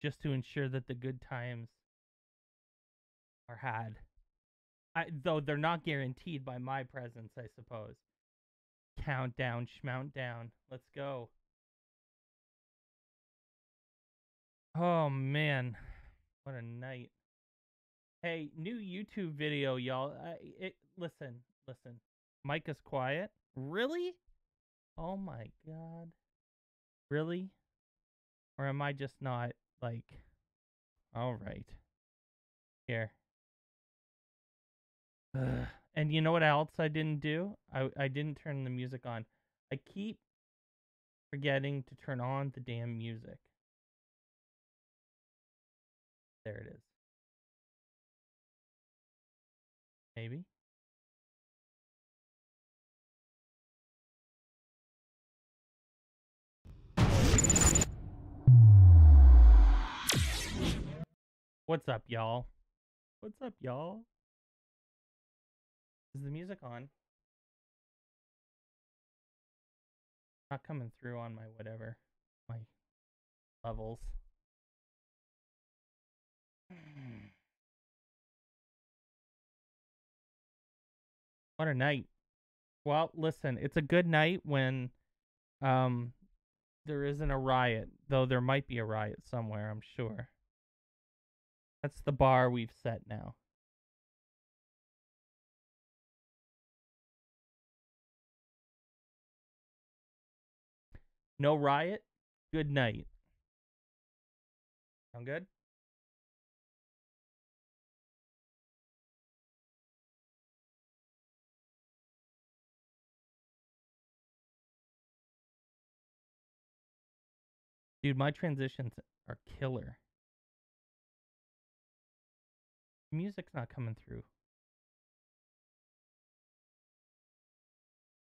just to ensure that the good times are had. Though they're not guaranteed by my presence, I suppose. Countdown, schmount down. Let's go. Oh man, what a night. Hey, new YouTube video, y'all. Listen. Micah's quiet. Really? Oh my god. Really? Or am I just not like? All right. Here. Ugh. And you know what else I didn't do? I didn't turn the music on. I keep forgetting to turn on the damn music. There it is. Maybe. What's up, y'all? What's up, y'all? Is the music on? Not coming through on my whatever. My levels. What a night. Well, listen, it's a good night when um there isn't a riot, though there might be a riot somewhere, I'm sure. That's the bar we've set now. No riot, good night. Sound good? Dude, my transitions are killer. Music's not coming through.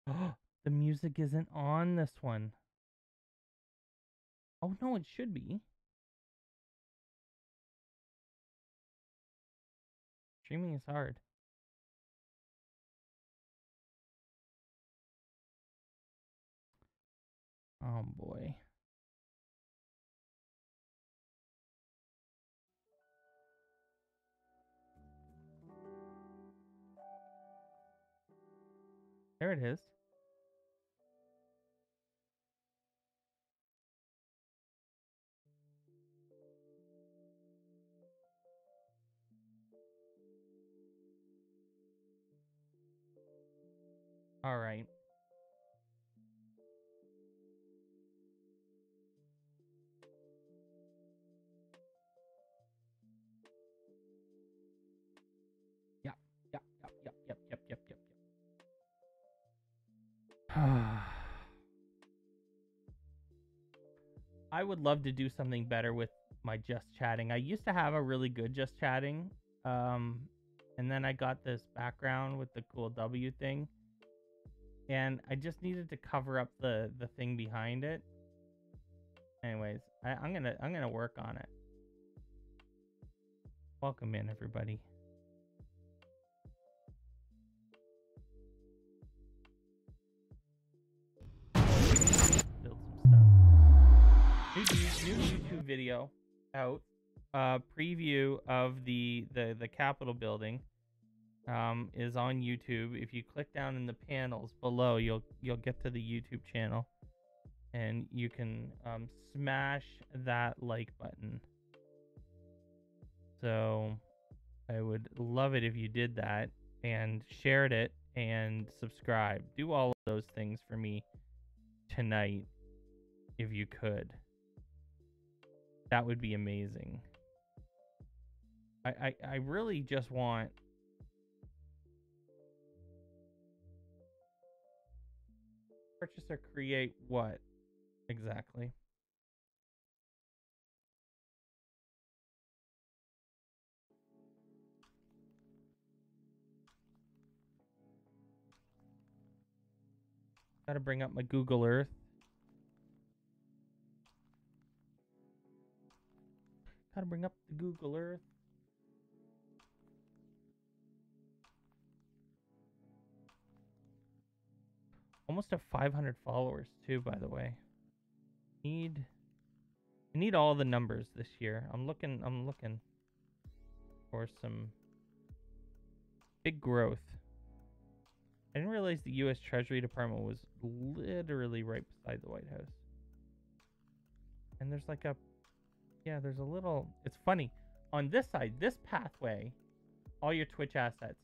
Oh, the music isn't on this one. Oh no, it should be. Streaming is hard. Oh boy. There it is. All right. Yep. I would love to do something better with my just chatting. I used to have a really good just chatting. And then I got this background with the cool W thing. And I just needed to cover up the thing behind it. Anyways, I'm gonna work on it. Welcome in, everybody. Build some stuff. New YouTube video out. Preview of the Capitol building. Is on YouTube. If you click down in the panels below, you'll get to the YouTube channel, and you can smash that like button. So I would love it if you did that and shared it and subscribe. Do all of those things for me tonight if you could. That would be amazing. I really just want purchase or create what exactly? Got to bring up my Google Earth. Got to bring up the Google Earth. Almost have 500 followers too, by the way. Need I need all the numbers this year. I'm looking for some big growth. I didn't realize the U.S. Treasury Department was literally right beside the White House. And there's like a, yeah, there's a little, it's funny. On this side, this pathway, all your Twitch assets.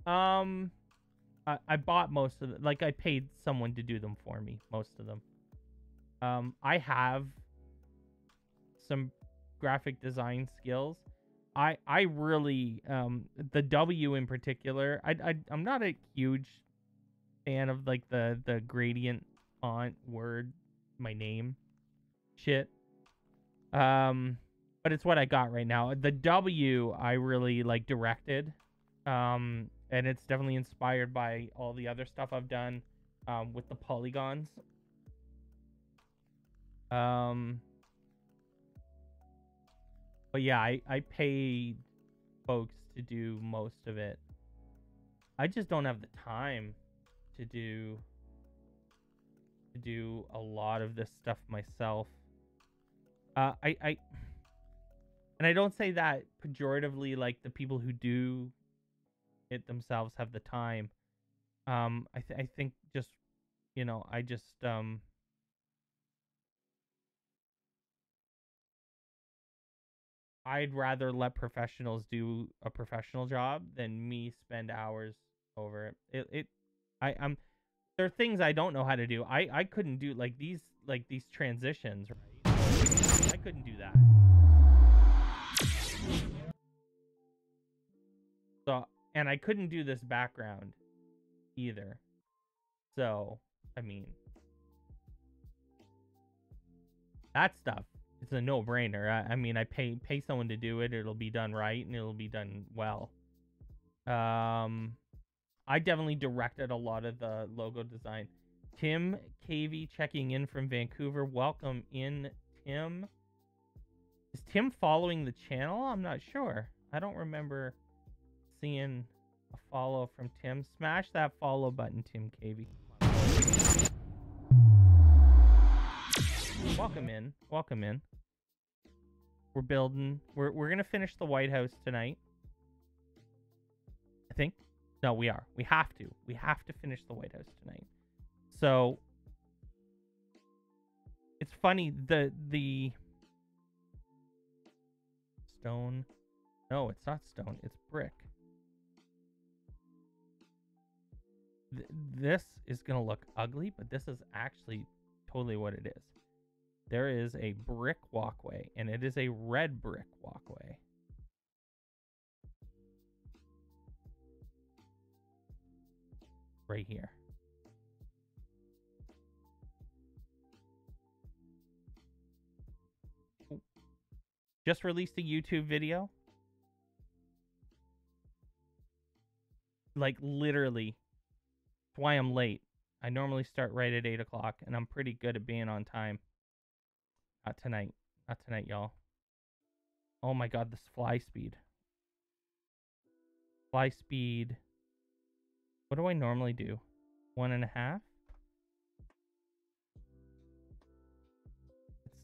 I bought most of them. Like, I paid someone to do them for me, most of them. I have some graphic design skills. I really, the W in particular, I'm not a huge fan of like the gradient font word, my name shit. But it's what I got right now. The W I really like directed. And it's definitely inspired by all the other stuff I've done with the polygons. But yeah, I paid folks to do most of it. I just don't have the time to do a lot of this stuff myself. And I don't say that pejoratively, like the people who do it themselves have the time. I think just, you know, I'd rather let professionals do a professional job than me spend hours over it. I'm there are things I don't know how to do. I couldn't do like these transitions, right? I couldn't do that. So, and I couldn't do this background either. So, I mean, that stuff, it's a no-brainer. I mean, I pay someone to do it. It'll be done right and it'll be done well. I definitely directed a lot of the logo design. Tim KV checking in from Vancouver. Welcome in, Tim. Is Tim following the channel? I'm not sure. I don't remember seeing a follow from Tim. Smash that follow button, Tim KV. Welcome in. Welcome in. We're building. We're gonna finish the White House tonight. I think. No, we are. We have to. We have to finish the White House tonight. So it's funny, the stone. No, it's not stone. It's brick. This is gonna look ugly, but this is actually totally what it is. There is a brick walkway, and it is a red brick walkway. Right here. Just released a YouTube video. Like, literally. That's why I'm late. I normally start right at 8 o'clock, and I'm pretty good at being on time. Not tonight. Not tonight, y'all. Oh my god, this fly speed. Fly speed. What do I normally do? 1.5?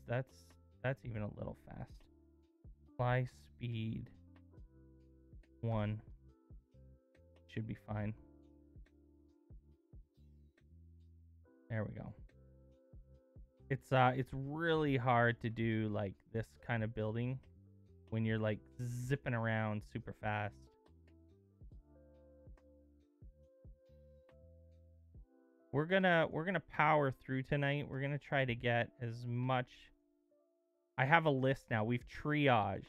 That's even a little fast. Fly speed 1 should be fine. There we go. It's really hard to do like this kind of building when you're like zipping around super fast. We're gonna power through tonight. We're gonna try to get as much. I have a list now. We've triaged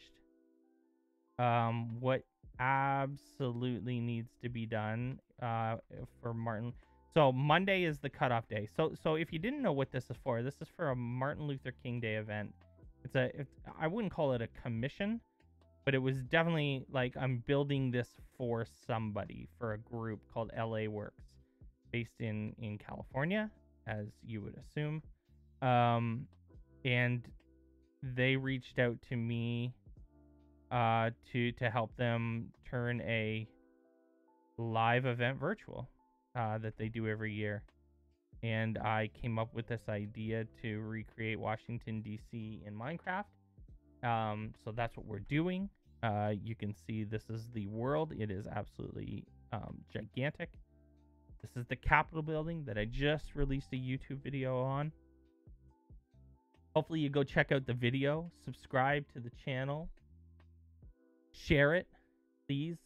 what absolutely needs to be done for Martin. So Monday is the cutoff day. So if you didn't know what this is for a Martin Luther King Day event. I wouldn't call it a commission, but it was definitely like I'm building this for somebody, for a group called LA Works, based in California, as you would assume. And they reached out to me to help them turn a live event virtual that they do every year. and I came up with this idea to recreate Washington D.C. in Minecraft. So that's what we're doing. You can see this is the world. It is absolutely gigantic. This is the Capitol building that I just released a YouTube video on. Hopefully you go check out the video, subscribe to the channel, share it, please.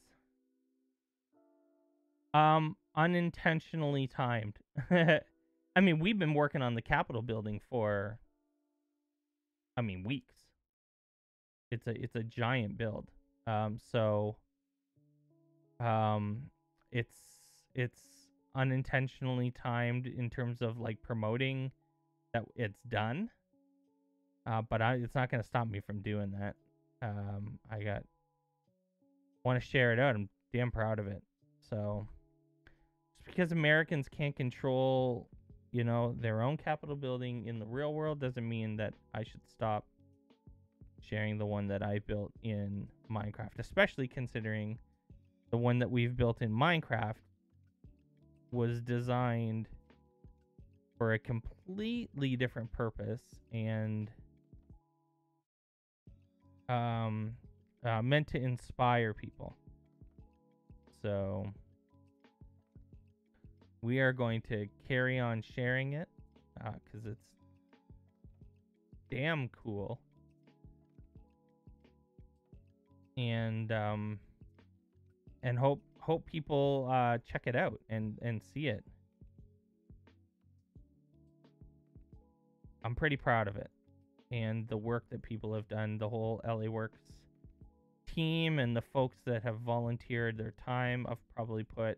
Unintentionally timed. I mean, we've been working on the Capitol building for, weeks. It's a giant build. So it's unintentionally timed in terms of like promoting that it's done. But it's not going to stop me from doing that. I want to share it out. I'm damn proud of it. So just because Americans can't control, their own Capitol building in the real world doesn't mean that I should stop sharing the one that I built in Minecraft, especially considering the one that we've built in Minecraft was designed for a completely different purpose and meant to inspire people. So we are going to carry on sharing it because it's damn cool. And hope people check it out and see it. I'm pretty proud of it and the work that people have done, the whole LA Works team and the folks that have volunteered their time. I've probably put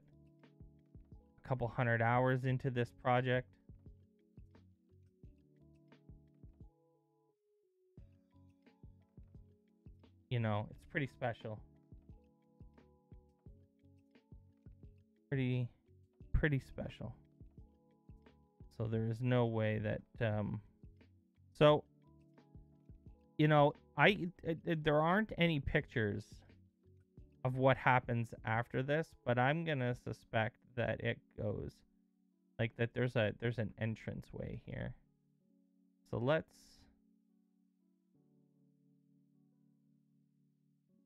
a couple 100 hours into this project. It's pretty special. Pretty special. So there is no way that there aren't any pictures of what happens after this, but I'm gonna suspect that it goes like that. There's an entrance way here. So let's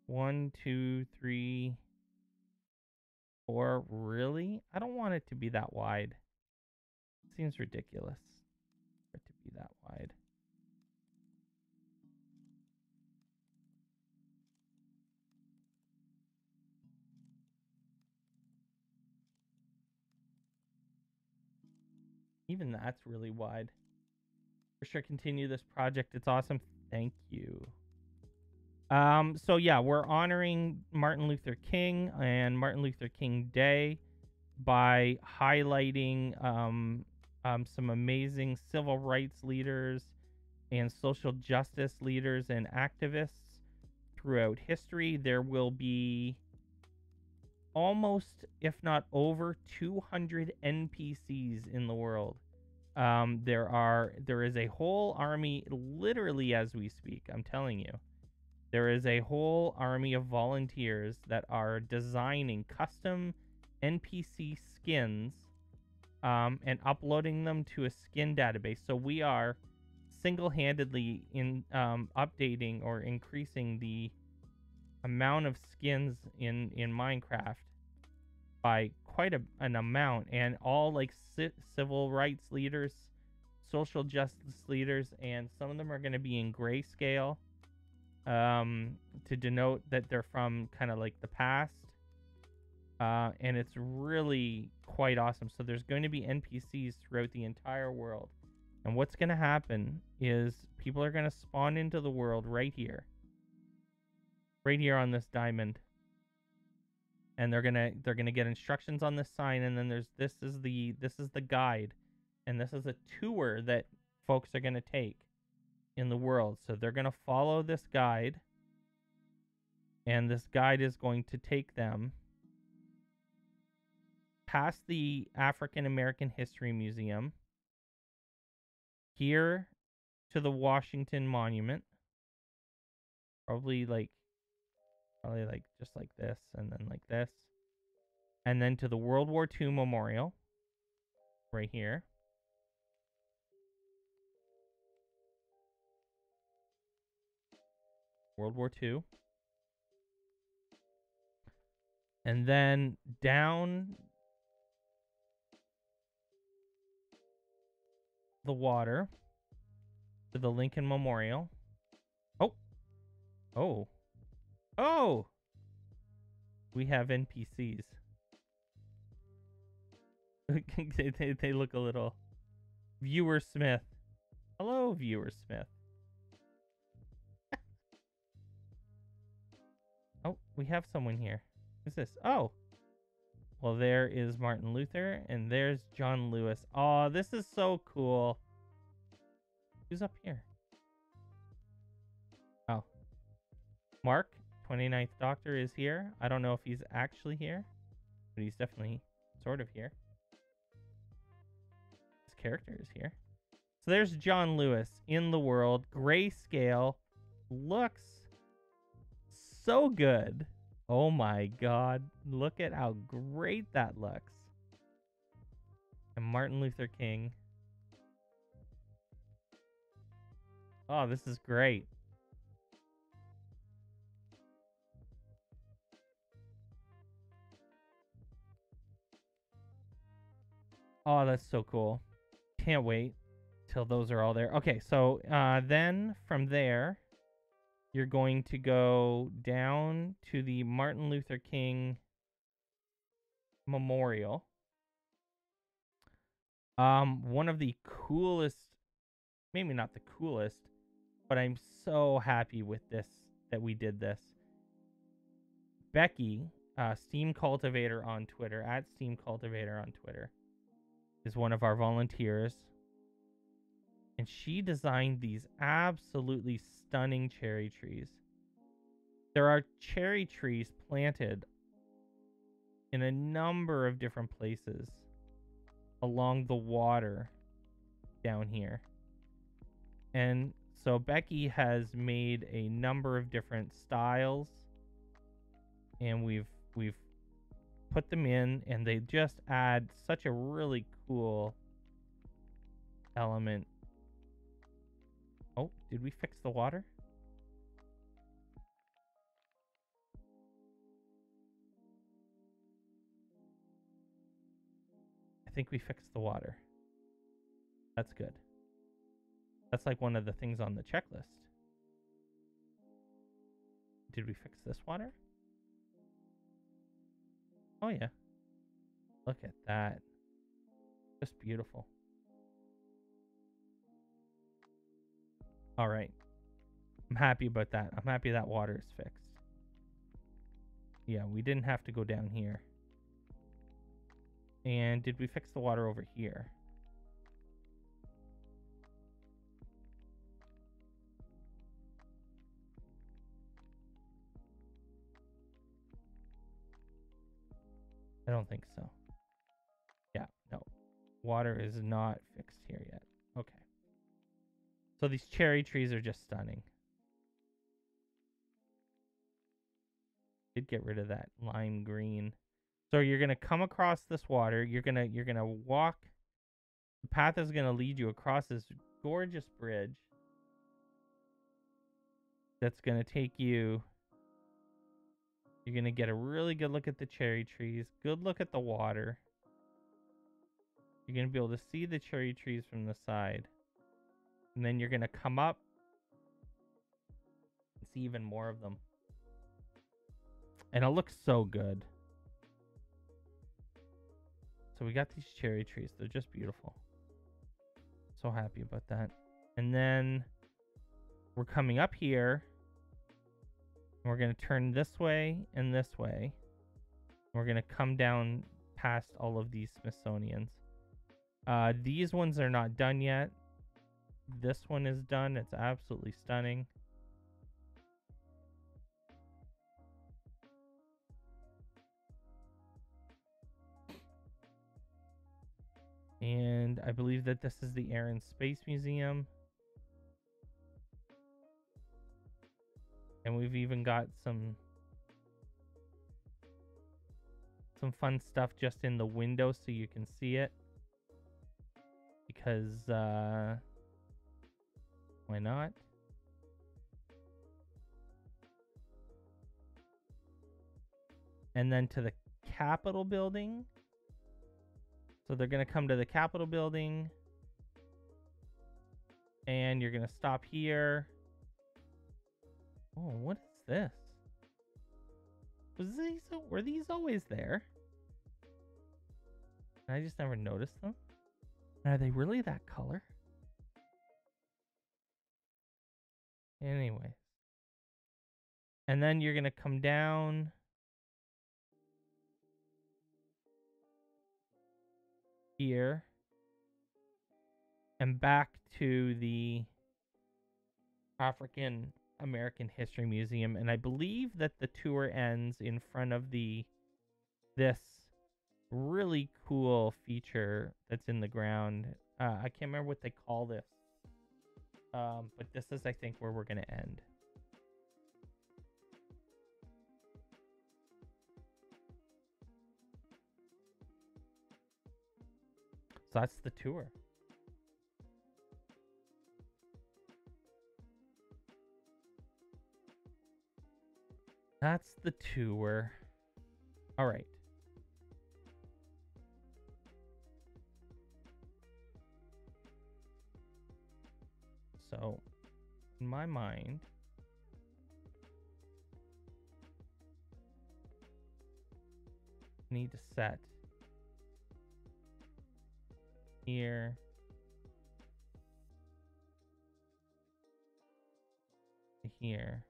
1, 2, 3, 4. Really? I don't want it to be that wide. It seems ridiculous for it to be that wide. Even that's really wide. For sure, continue this project. It's awesome. Thank you. So yeah, we're honoring Martin Luther King and Martin Luther King Day by highlighting some amazing civil rights leaders and social justice leaders and activists throughout history. There will be almost, if not over, 200 NPCs in the world. There is a whole army, literally as we speak. I'm telling you, there is a whole army of volunteers that are designing custom NPC skins and uploading them to a skin database. So we are single-handedly in updating or increasing the amount of skins in Minecraft by quite an amount, and all like civil rights leaders, social justice leaders, and some of them are going to be in grayscale to denote that they're from kind of like the past. And it's really quite awesome. So there's going to be NPCs throughout the entire world. And what's going to happen is people are going to spawn into the world right here on this diamond. And they're gonna get instructions on this sign, and then this is the guide, and this is a tour that folks are gonna take in the world. So they're gonna follow this guide, and this guide is going to take them past the African American History Museum, here to the Washington Monument, probably like just like this, and then like this, and then to the World War II Memorial right here, World War II. And then down the water to the Lincoln Memorial. Oh. Oh. Oh! We have NPCs. they look a little... Viewer Smith. Hello, Viewer Smith. Oh, we have someone here. Who's this? Oh. Well, there is Martin Luther, and there's John Lewis. Oh, this is so cool. Who's up here? Oh. Mark, 29th Doctor, is here. I don't know if he's actually here, but he's definitely sort of here. His character is here. So there's John Lewis in the world. Grayscale. Looks so good. Oh my god. Look at how great that looks. And Martin Luther King. Oh, this is great. Oh, that's so cool. Can't wait till those are all there. Okay, so then from there, you're going to go down to the Martin Luther King Memorial. One of the coolest, maybe not the coolest, but I'm so happy with this, that we did this. Becky, Steam Cultivator on Twitter, at Steam Cultivator on Twitter, is one of our volunteers. And she designed these absolutely stunning cherry trees. There are cherry trees planted in a number of different places along the water down here. And so Becky has made a number of different styles, and we've put them in, and they just add such a really cool element. Oh, did we fix the water? I think we fixed the water. That's good. That's like one of the things on the checklist. Did we fix this water? Oh, yeah. Look at that. Just beautiful. All right. I'm happy about that. I'm happy that water is fixed. Yeah, we didn't have to go down here. And did we fix the water over here? I don't think so. Yeah, no. Water is not fixed here yet. Okay. So these cherry trees are just stunning. Did get rid of that lime green. So you're gonna come across this water. You're gonna walk. The path is gonna lead you across this gorgeous bridge. That's gonna take you. You're going to get a really good look at the cherry trees, good look at the water. You're going to be able to see the cherry trees from the side. And then you're going to come up and see even more of them. And it looks so good. So we got these cherry trees. They're just beautiful. So happy about that. And then we're coming up here. We're going to turn this way and this way. We're going to come down past all of these Smithsonians. These ones are not done yet. This one is done. It's absolutely stunning. And I believe that this is the Air and Space Museum. And we've even got some fun stuff just in the window so you can see it. Because, why not? and then to the Capitol building. So they're going to come to the Capitol building, and you're going to stop here. Oh, what is this? Were these always there? I just never noticed them. Are they really that color? Anyway. And then you're going to come down here and back to the African American History Museum, and I believe that the tour ends in front of this really cool feature that's in the ground. I can't remember what they call this, but this is, I think, where we're going to end. So that's the tour. That's the tour. All right. So, in my mind, I need to set here, to here.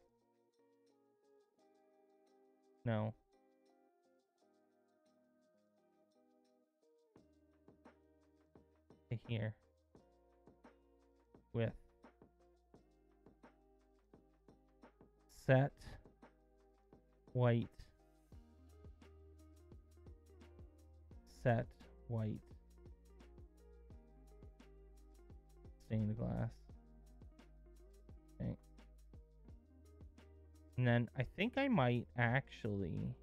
No. To here. With set white, set white, stained glass. Okay. And then I think I might actually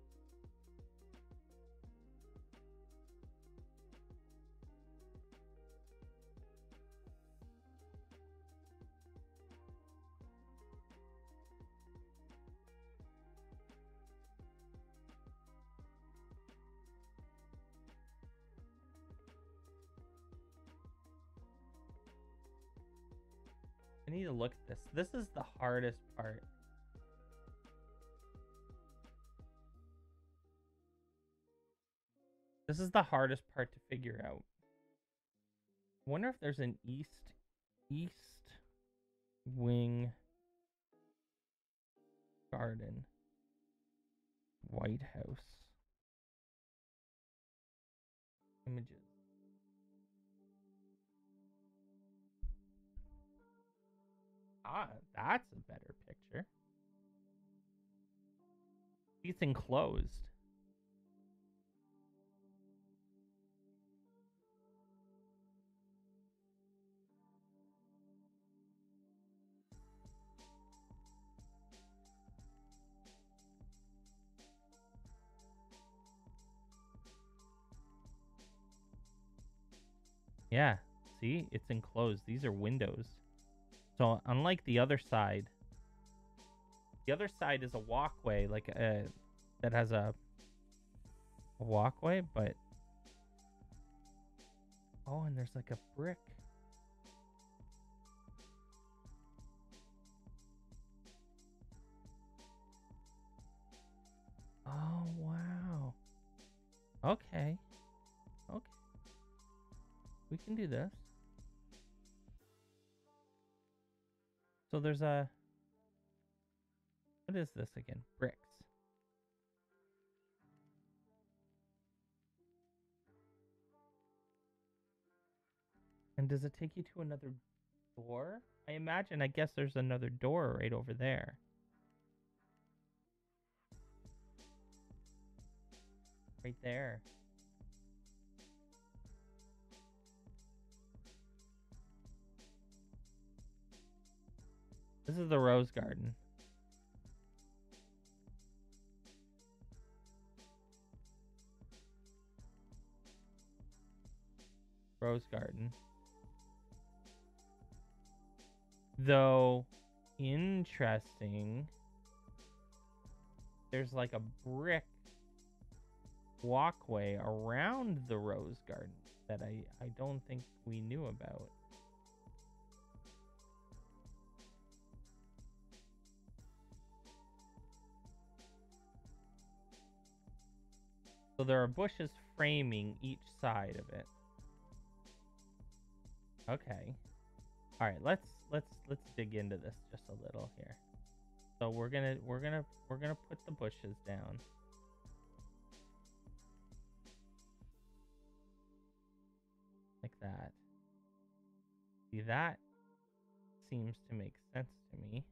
need to look at this. This is the hardest part. This is the hardest part to figure out. I wonder if there's an east wing garden, White House images. Ah, that's a better picture. It's enclosed. Yeah, see, it's enclosed. These are windows. So unlike the other side is a walkway, like that has a walkway, but oh, and there's like a brick. Oh wow. Okay. Okay. We can do this. So there's a... What is this again? Bricks. And does it take you to another door? I guess there's another door right over there. Right there. This is the Rose Garden. Rose Garden. Though, interesting. There's like a brick walkway around the rose garden that I don't think we knew about. So there are bushes framing each side of it. Okay. All right, let's dig into this just a little here. So we're gonna put the bushes down. Like that. See, that seems to make sense to me.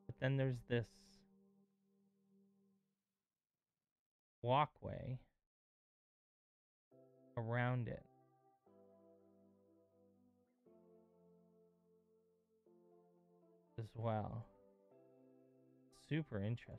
But then there's this walkway around it. As well. Super interesting.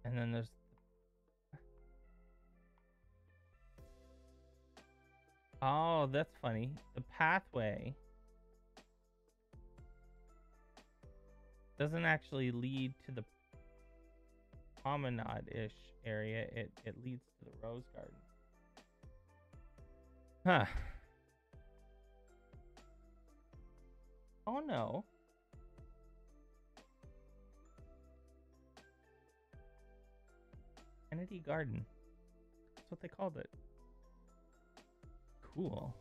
And then there's... Oh, that's funny. The pathway doesn't actually lead to the promenade-ish area. It leads to the rose garden. Huh. Oh no. Kennedy Garden. That's what they called it. Cool.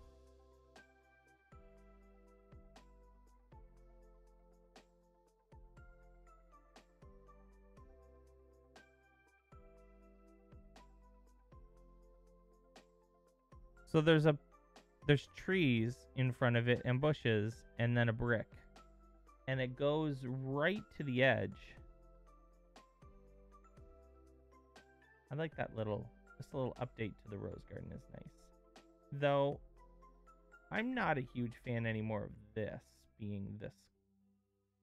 So there's trees in front of it and bushes and then a brick. And it goes right to the edge. I like that this little update to the rose garden is nice. Though I'm not a huge fan anymore of this being this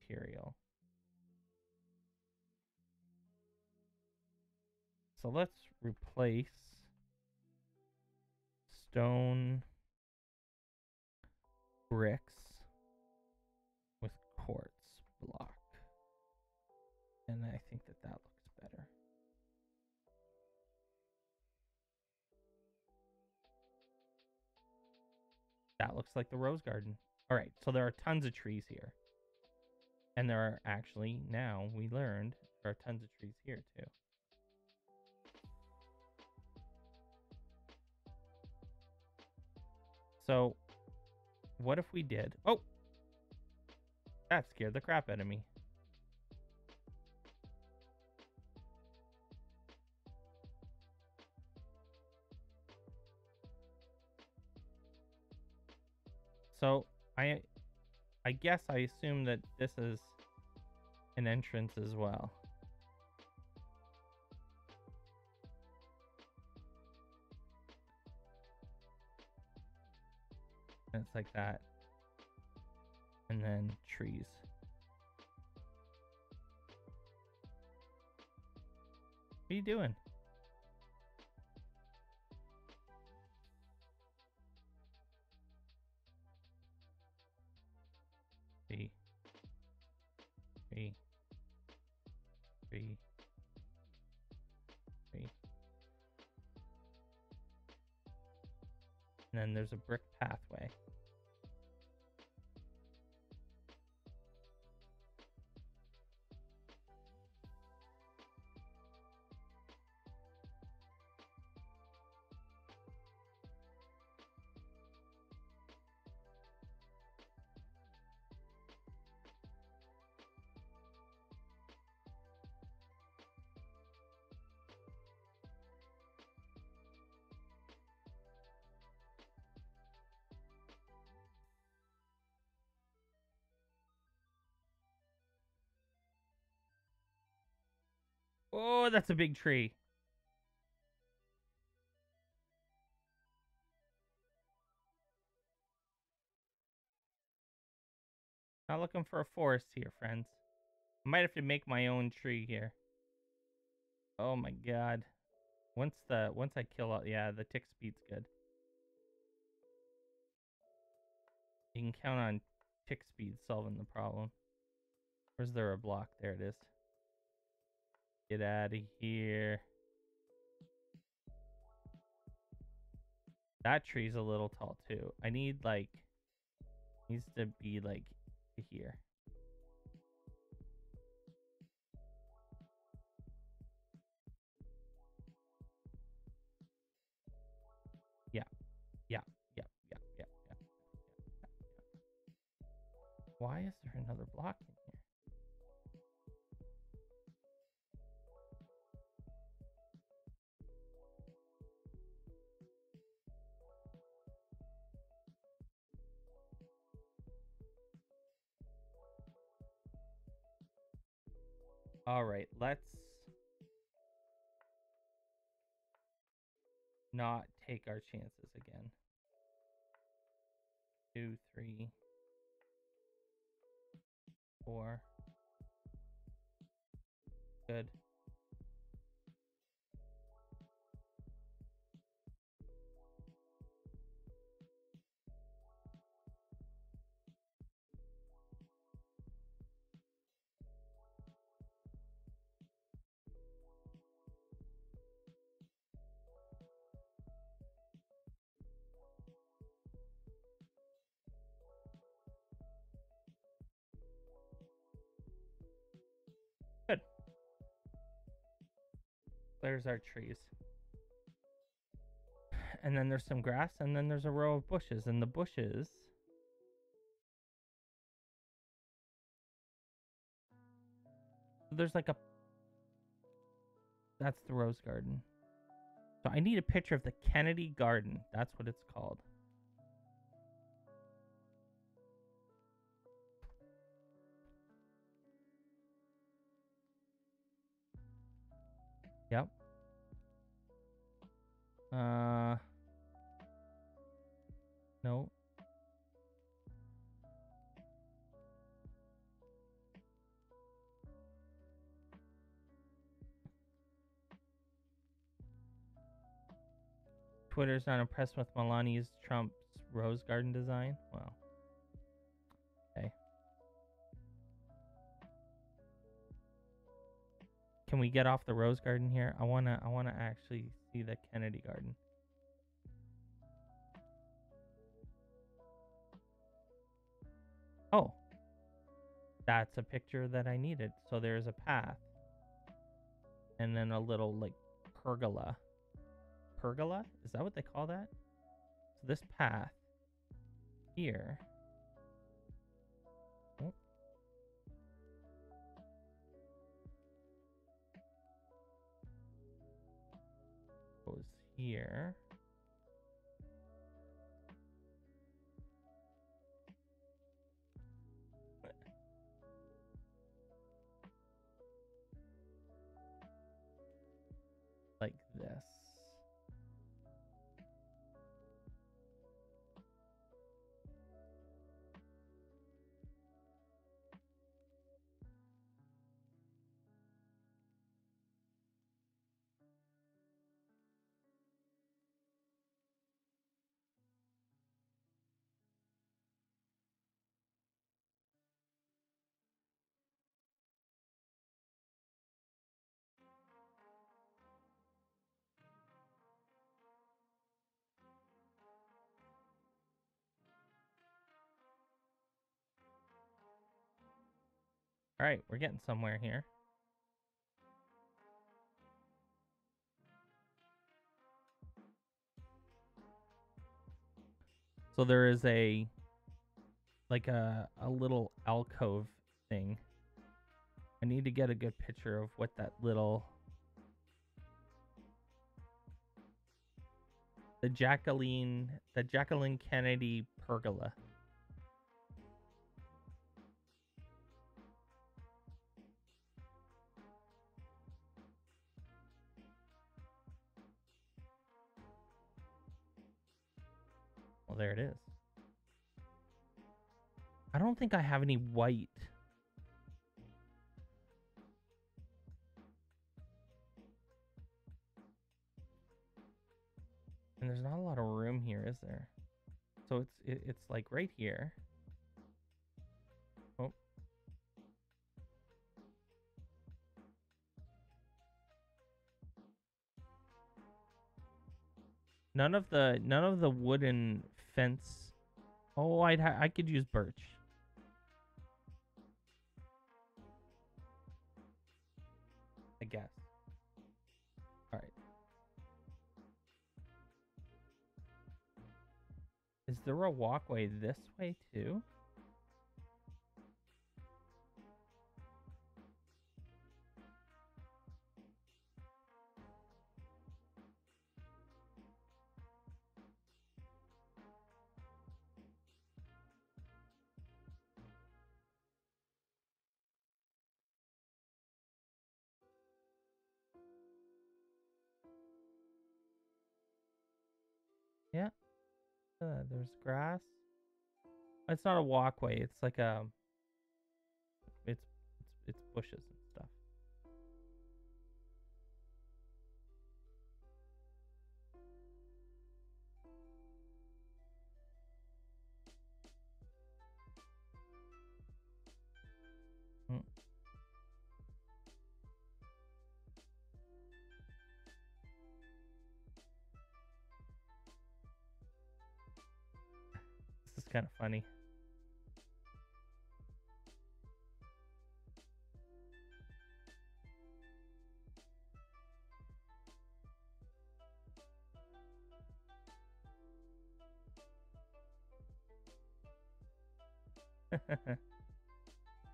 material. So let's replace stone bricks with quartz block. And I think that looks better. That looks like the rose garden. All right, so there are tons of trees here. And there are actually, now we learned, there are tons of trees here too. So, what if we did... Oh! That scared the crap out of me. So, I guess I assume that this is an entrance as well. And it's like that. And then trees. What are you doing? Tree. Tree. Tree. Tree. And then there's a brick pathway. Oh, that's a big tree. Not looking for a forest here, friends. I might have to make my own tree here. Oh my god. Once I kill all, yeah, the tick speed's good. You can count on tick speed solving the problem. Where's there a block? There it is. Get out of here. That tree's a little tall too. I need like needs to be like here. Yeah. Yeah. Yeah. Yeah. Yeah. Yeah. Yeah. Why is there another block in here? All right, let's not take our chances again. 2, 3, 4. Good. Good. There's our trees. And then there's some grass, and then there's a row of bushes. And the bushes... There's like a... That's the rose garden. So I need a picture of the Kennedy Garden. That's what it's called. Yep. No. Twitter's not impressed with Melania's Trump's rose garden design. Well, okay. Can we get off the rose garden here? I wanna actually see the Kennedy Garden. Oh, that's a picture that I needed. So there's a path, and then a little like pergola. Pergola? Is that what they call that? So this path here. Oh. Goes here. Like this. All right, we're getting somewhere here. So there is a like a little alcove thing. I need to get a good picture of what that little the Jacqueline Kennedy pergola. there it is. I don't think I have any white. And there's not a lot of room here, is there? So it's like right here. Oh. None of the wooden fence. Oh, I could use birch. I guess. All right. Is there a walkway this way too? Yeah. There's grass. It's not a walkway. It's like a. It's bushes and stuff. Mm. This is kind of funny.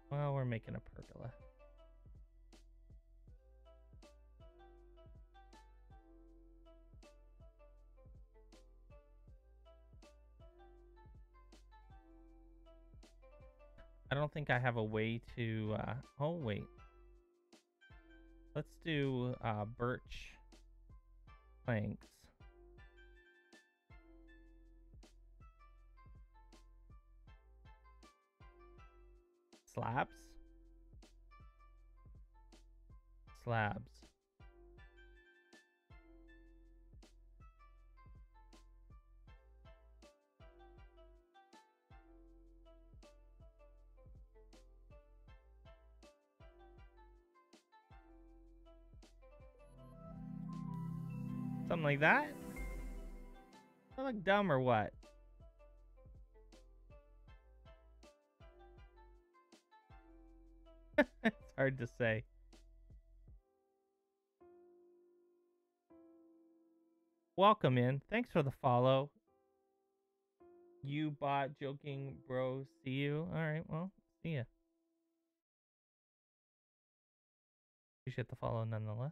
Well, we're making a pergola. I don't think I have a way to, oh wait. Let's do, birch planks. Slabs? Slabs. Something like that? I look dumb or what? It's hard to say. Welcome in. Thanks for the follow. You bot joking bro. See you. Alright, well, see ya. Appreciate the follow nonetheless.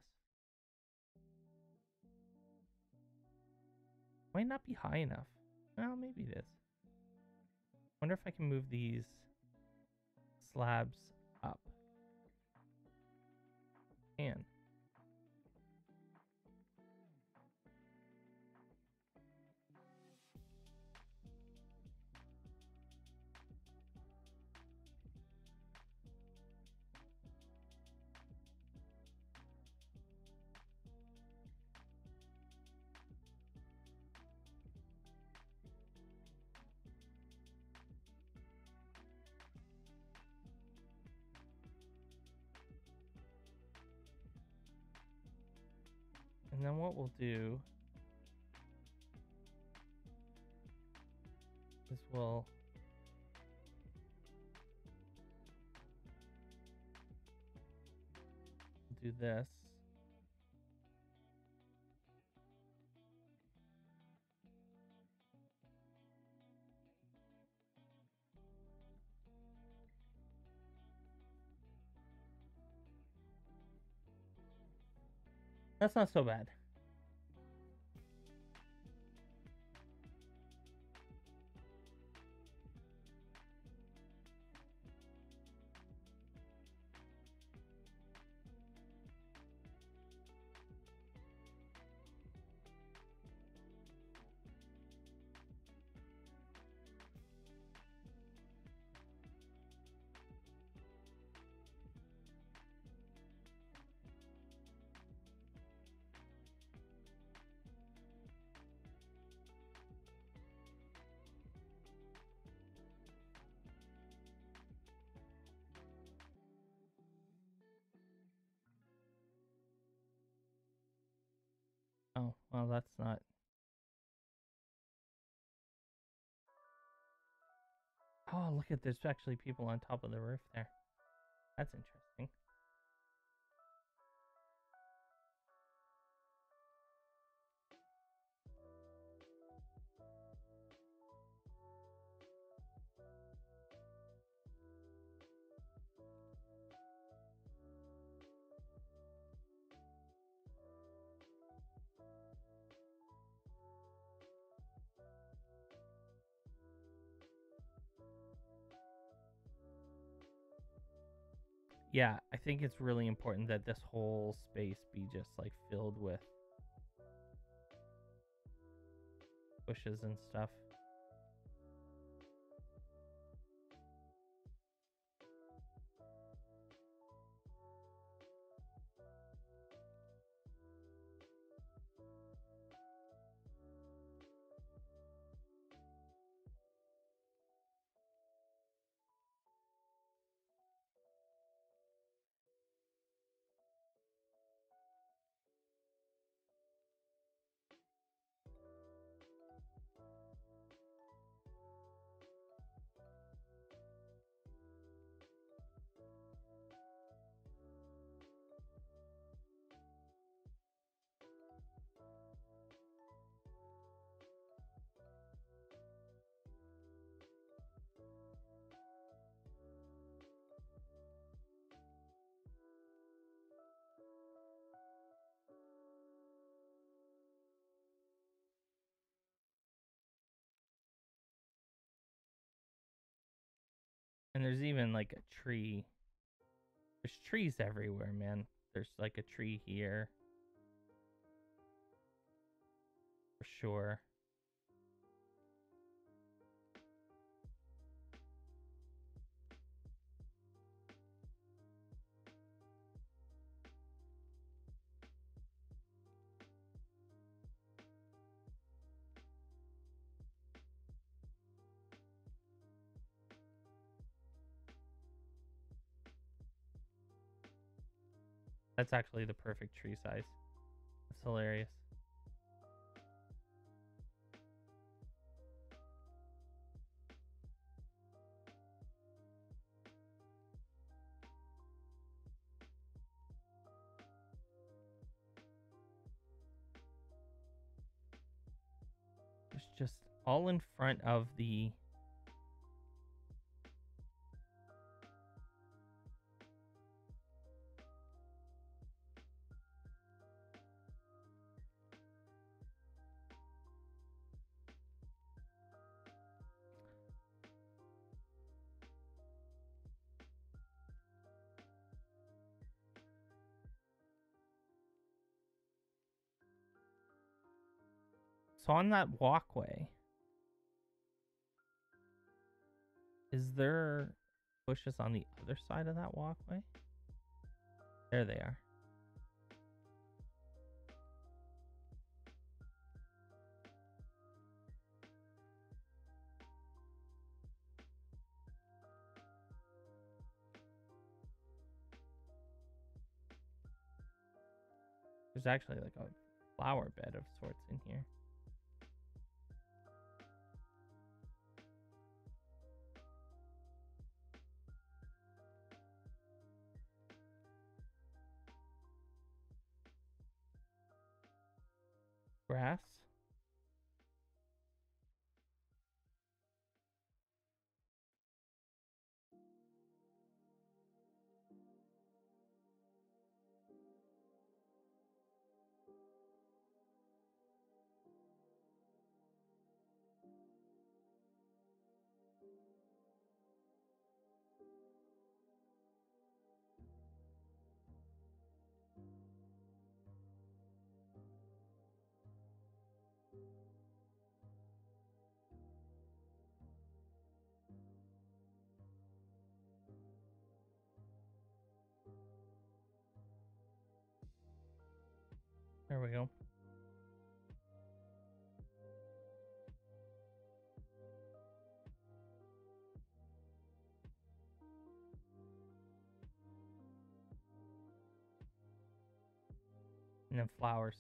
Might not be high enough. Well, maybe it is. Wonder if I can move these slabs up. Can. And then what we'll do is we'll do this. That's not so bad. Well, that's not. Oh, look at there's actually people on top of the roof there. That's interesting. Yeah, I think it's really important that this whole space be just like filled with bushes and stuff. And there's even like a tree. There's trees everywhere, man. There's like a tree here. For sure. That's actually the perfect tree size. That's hilarious. It's just all in front of the. So on that walkway, is there bushes on the other side of that walkway? There they are. There's actually like a flower bed of sorts in here. Grass. There we go. And then flowers.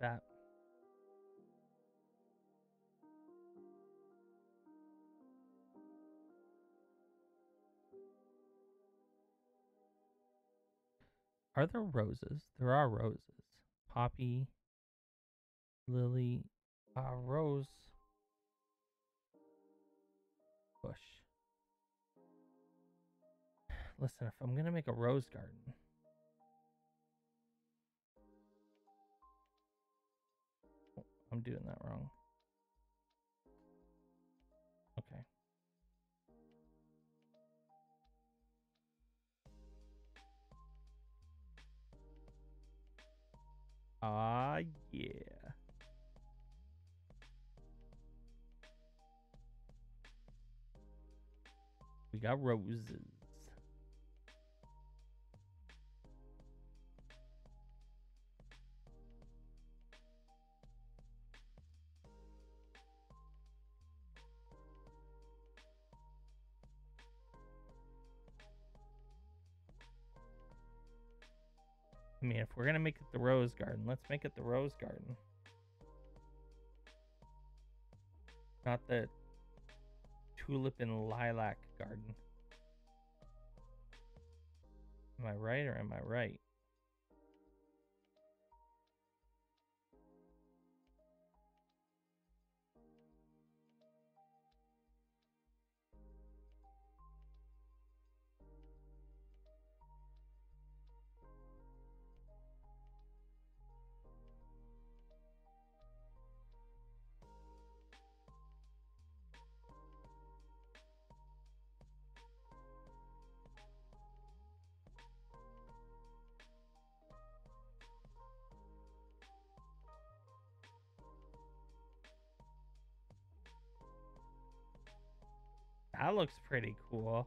that. Are there roses? There are roses. Poppy, lily, rose, bush. Listen, if I'm gonna make a rose garden, oh, I'm doing that wrong. Okay. Yeah. We got roses. I mean, if we're gonna make it the rose garden, let's make it the rose garden. Not the tulip and lilac garden. Am I right or am I right? That looks pretty cool.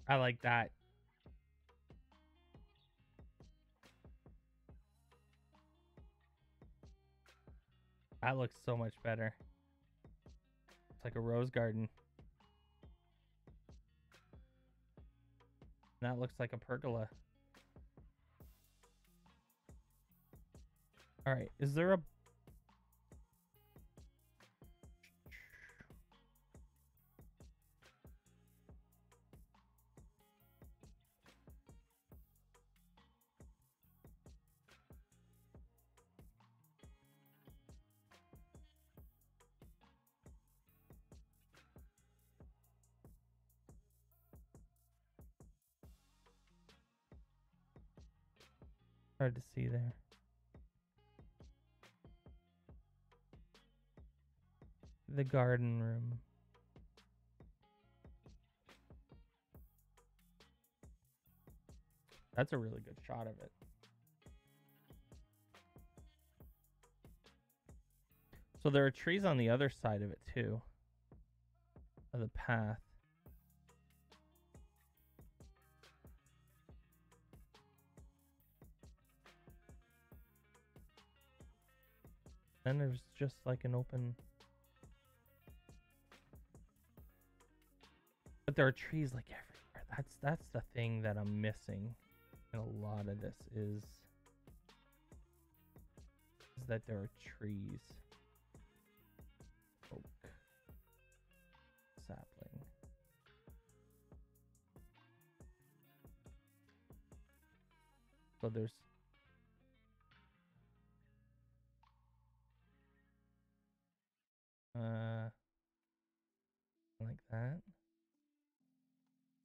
I like that. That looks so much better. It's like a rose garden. That looks like a pergola. All right, is there a... Hard to see there. The garden room. That's a really good shot of it. So there are trees on the other side of it too. Of the path. Then there's just like an open... But there are trees like everywhere. That's the thing that I'm missing in a lot of this is that there are trees. Oak. Sapling. So there's... Like that.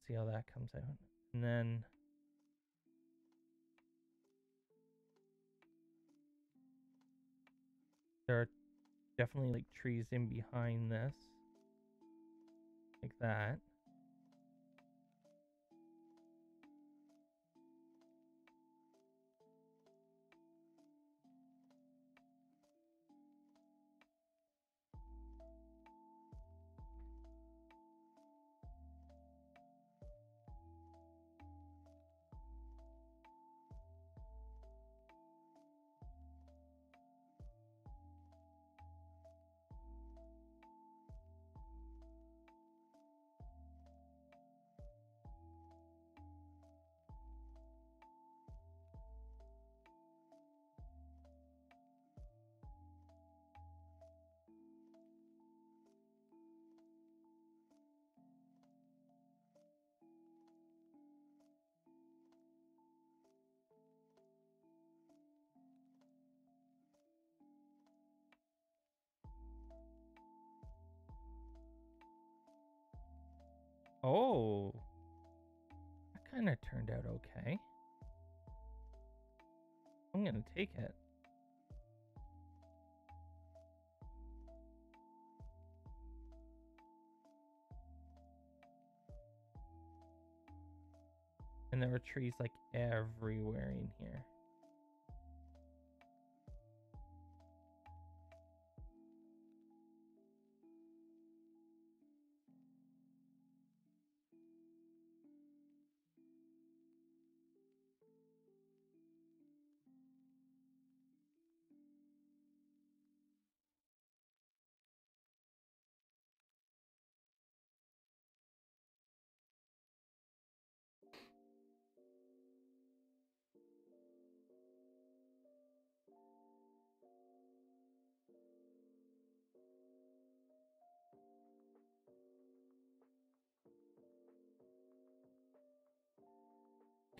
See how that comes out. And then there are definitely like trees in behind this. Like that. Oh, that kind of turned out okay. I'm gonna take it. And there were trees like everywhere in here.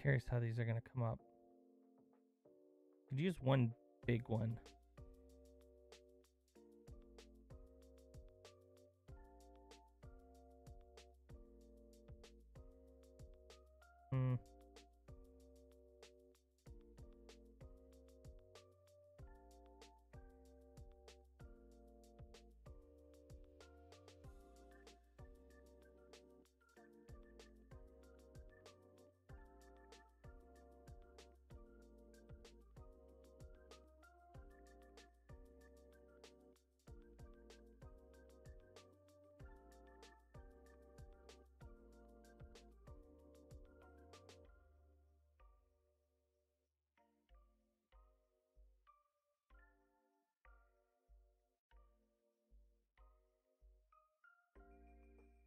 Curious how these are gonna come up. Could use one big one. Hmm.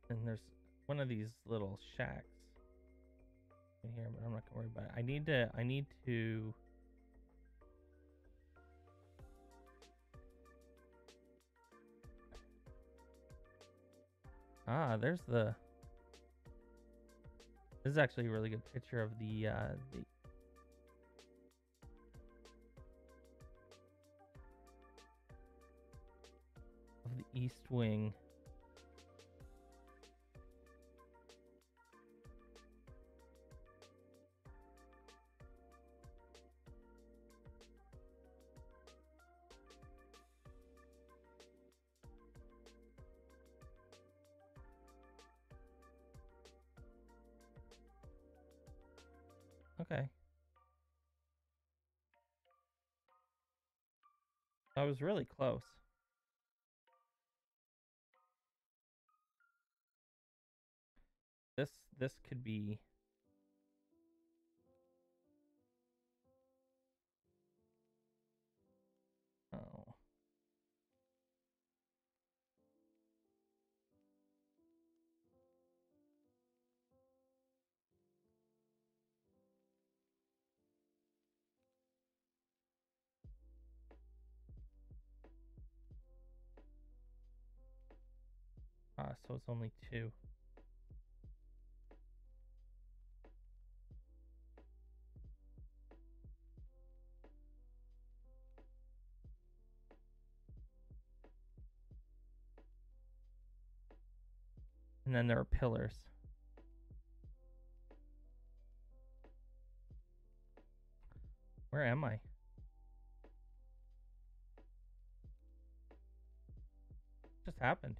And there's one of these little shacks in here, but I'm not gonna worry about it. I need to there's the this is actually a really good picture of the east wing. Okay. I was really close. This could be oh. So it's only two. And then there are pillars. Where am I? What just happened?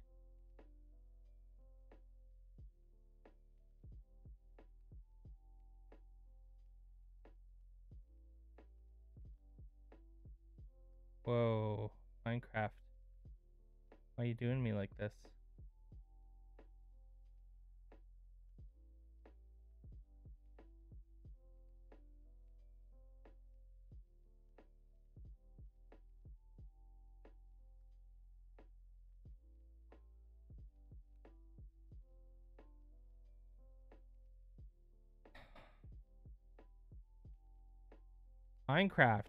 Whoa, Minecraft. Why are you doing me like this? Minecraft.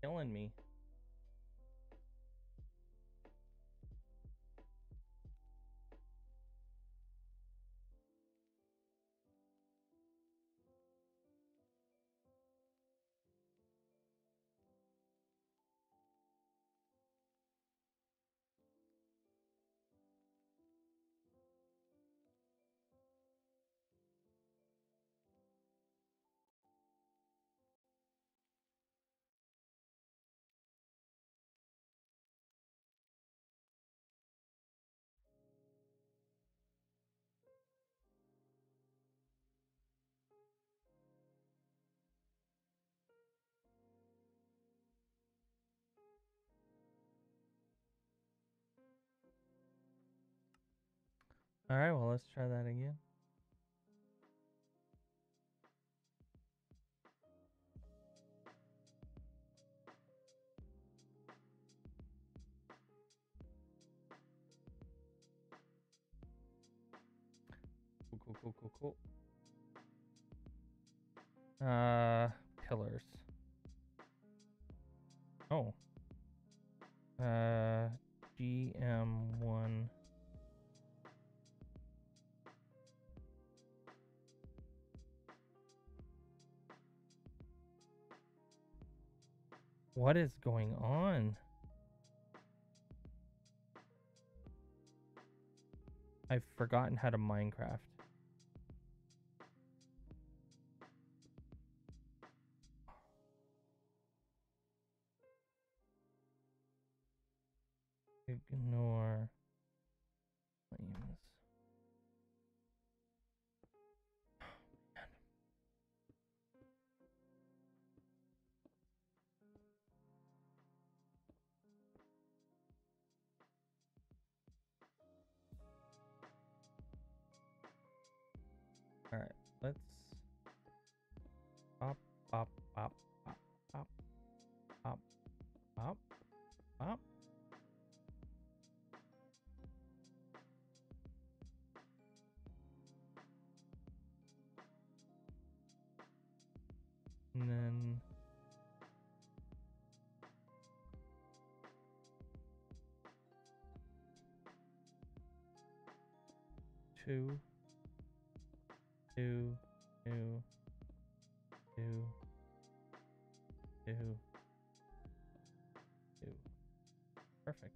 Killing me. Alright, well, let's try that again. Cool. Pillars. Oh. GM1. What is going on? I've forgotten how to Minecraft. Ignore flames. Alright, let's pop, pop, pop, pop, pop, pop, pop, pop. And then two. Perfect.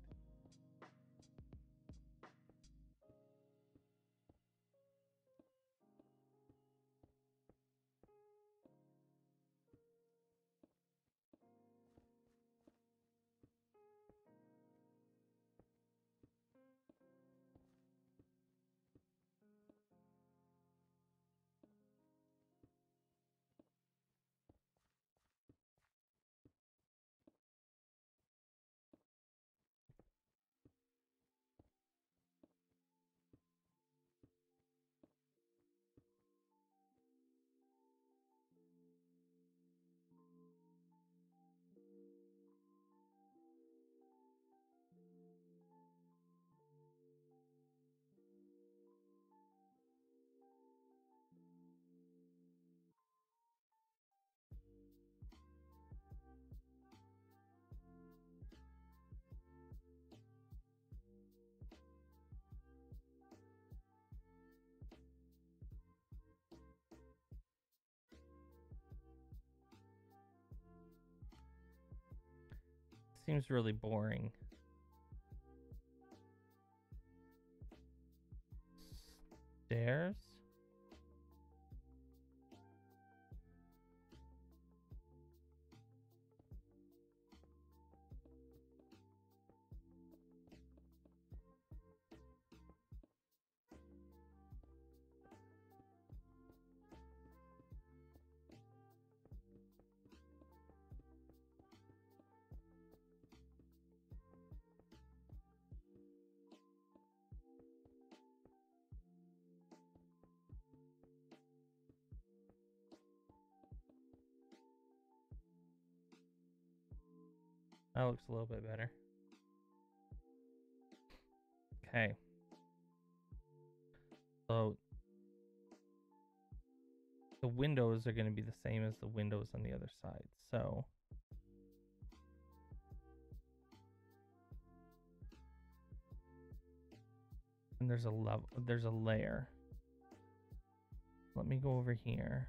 Seems really boring. stairs. That looks a little bit better. Okay. So the windows are going to be the same as the windows on the other side. So and there's a level, there's a layer. Let me go over here.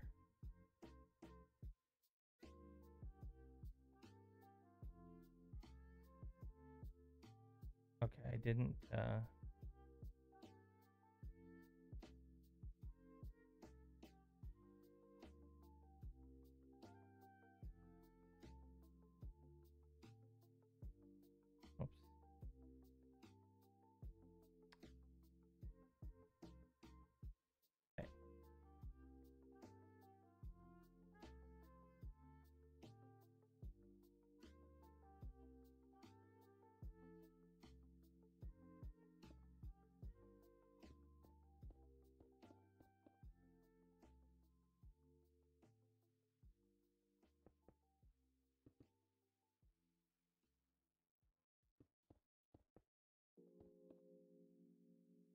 Okay, I didn't oops. Okay.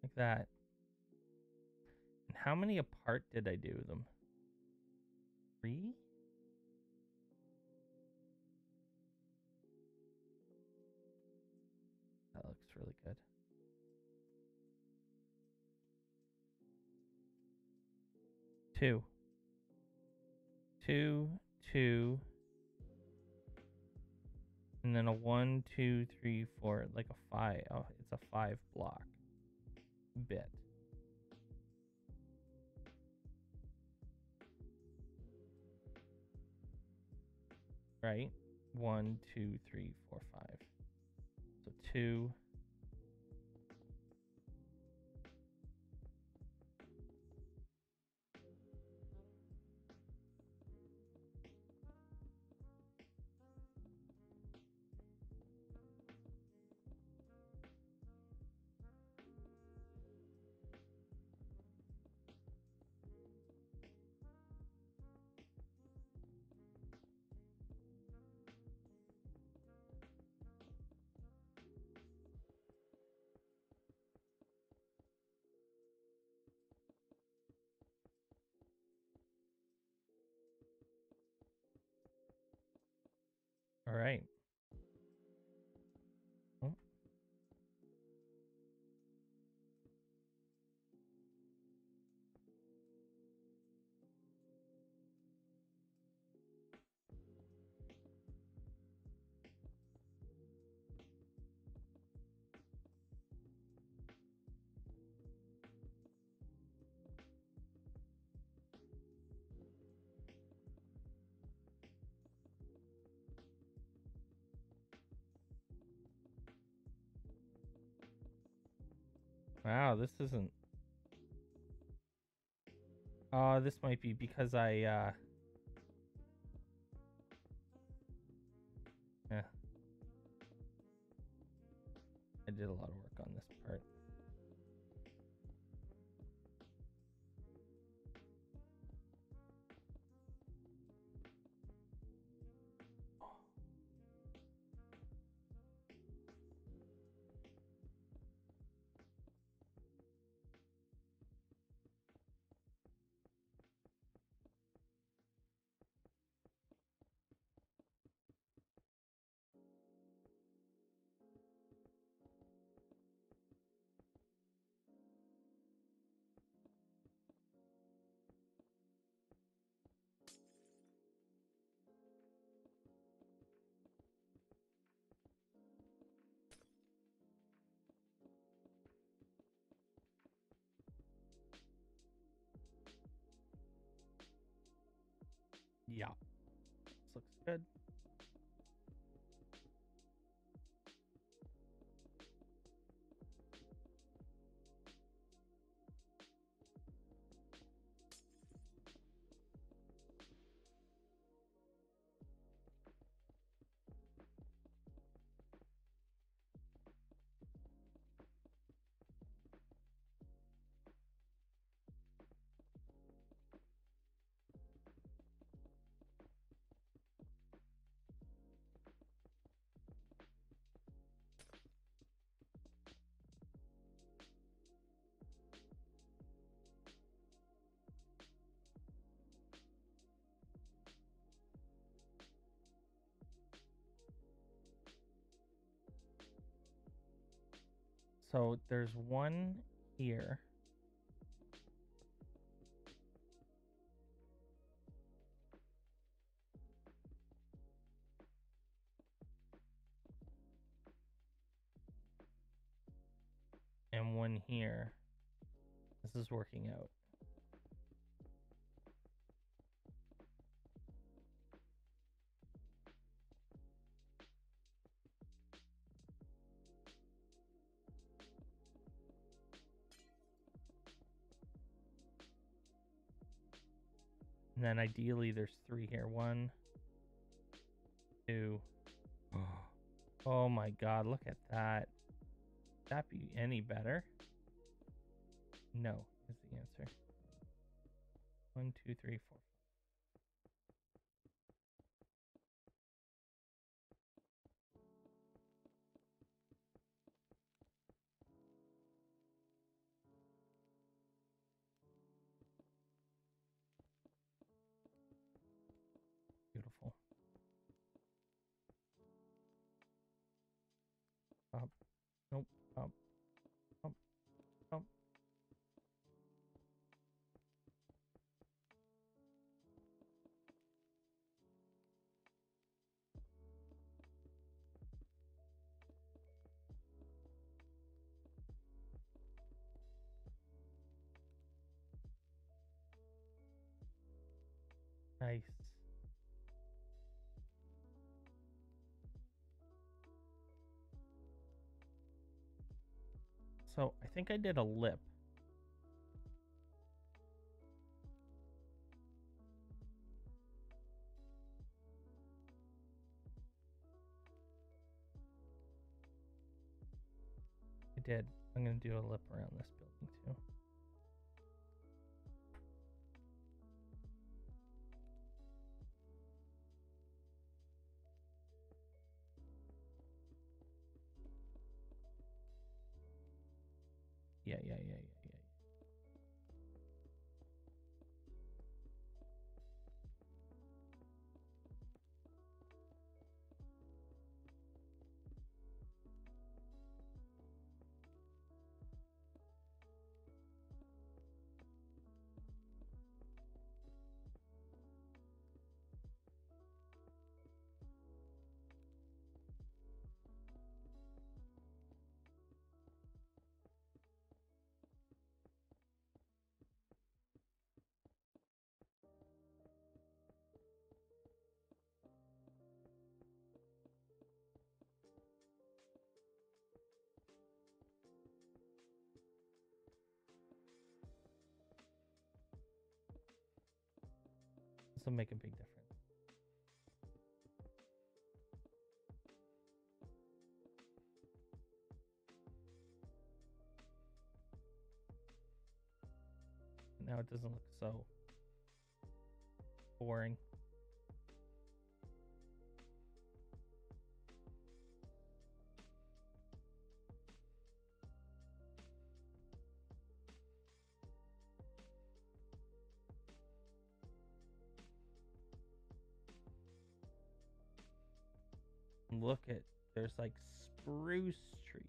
Like that. And how many apart did I do them? 3? That looks really good. 2. 2, 2. And then a 1, 2, 3, 4, like a 5. Oh, it's a 5 block bit. Right? 1, 2, 3, 4, 5. So 2. All right. Oh. Wow, this isn't. This might be because I yeah. I did a lot of work on this part. Yeah. This looks good. So there's one here. And one here. This is working out. And then ideally there's 3 here. 1, 2. Oh my god, look at that. Would that be any better? No, is the answer. 1, 2, 3, 4. Beautiful. Up. Nope. Up. Up. Up. Nice. So I think I did a lip. I did. I'm going to do a lip around this building too. Yeah. This will make a big difference. Now it doesn't look so boring. Look at, there's like spruce trees.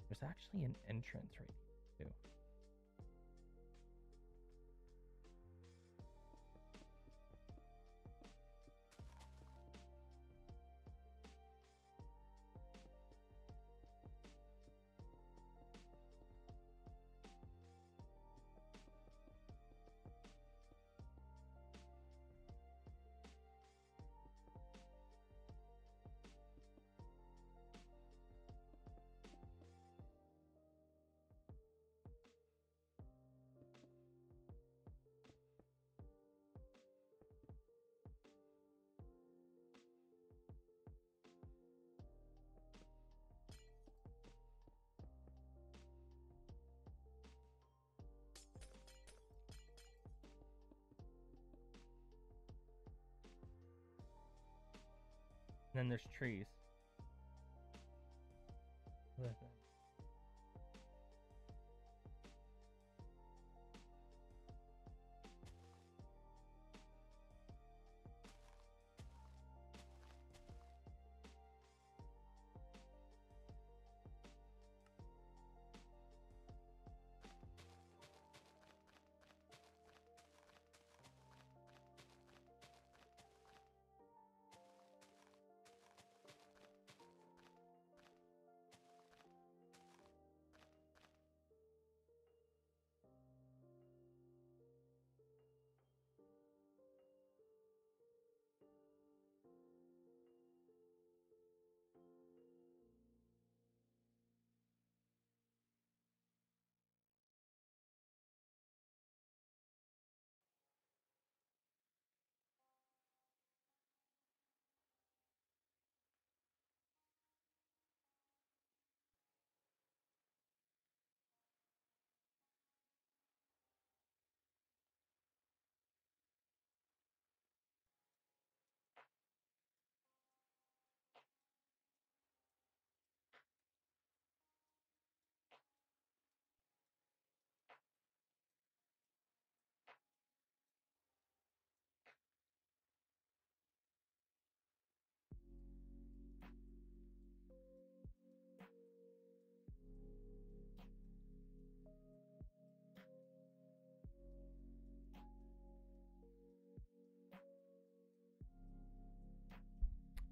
There's actually an entrance right here too. And then there's trees.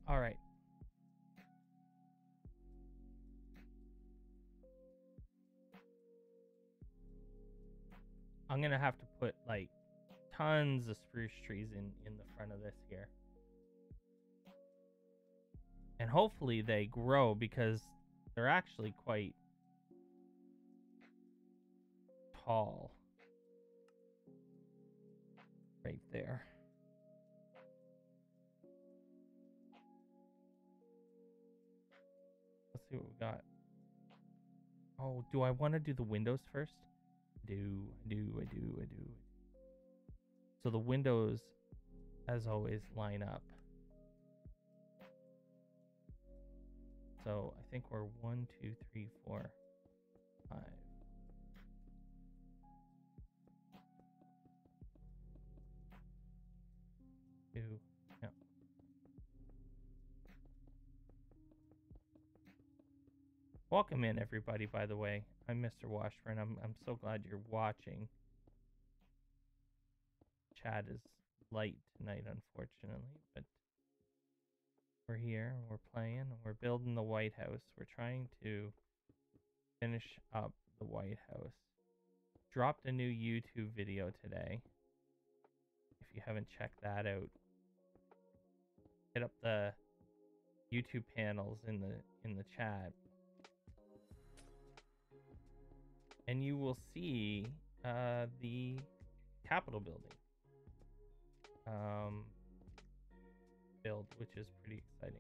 All right. I'm gonna have to put like tons of spruce trees in the front of this here, and hopefully they grow because they're actually quite tall right there. Let's see what we got. Oh, do I want to do the windows first? I do. So the windows, as always, line up. So I think we're 1, 2, 3, 4, 5. Two. Yeah. Welcome in, everybody. By the way, I'm Mr. Washburn. I'm so glad you're watching. Chat is light tonight, unfortunately, but we're here, we're playing, we're building the White House. We're trying to finish up the White House. Dropped a new YouTube video today. If you haven't checked that out, hit up the YouTube panels in the chat, and you will see the Capitol building build, which is pretty exciting.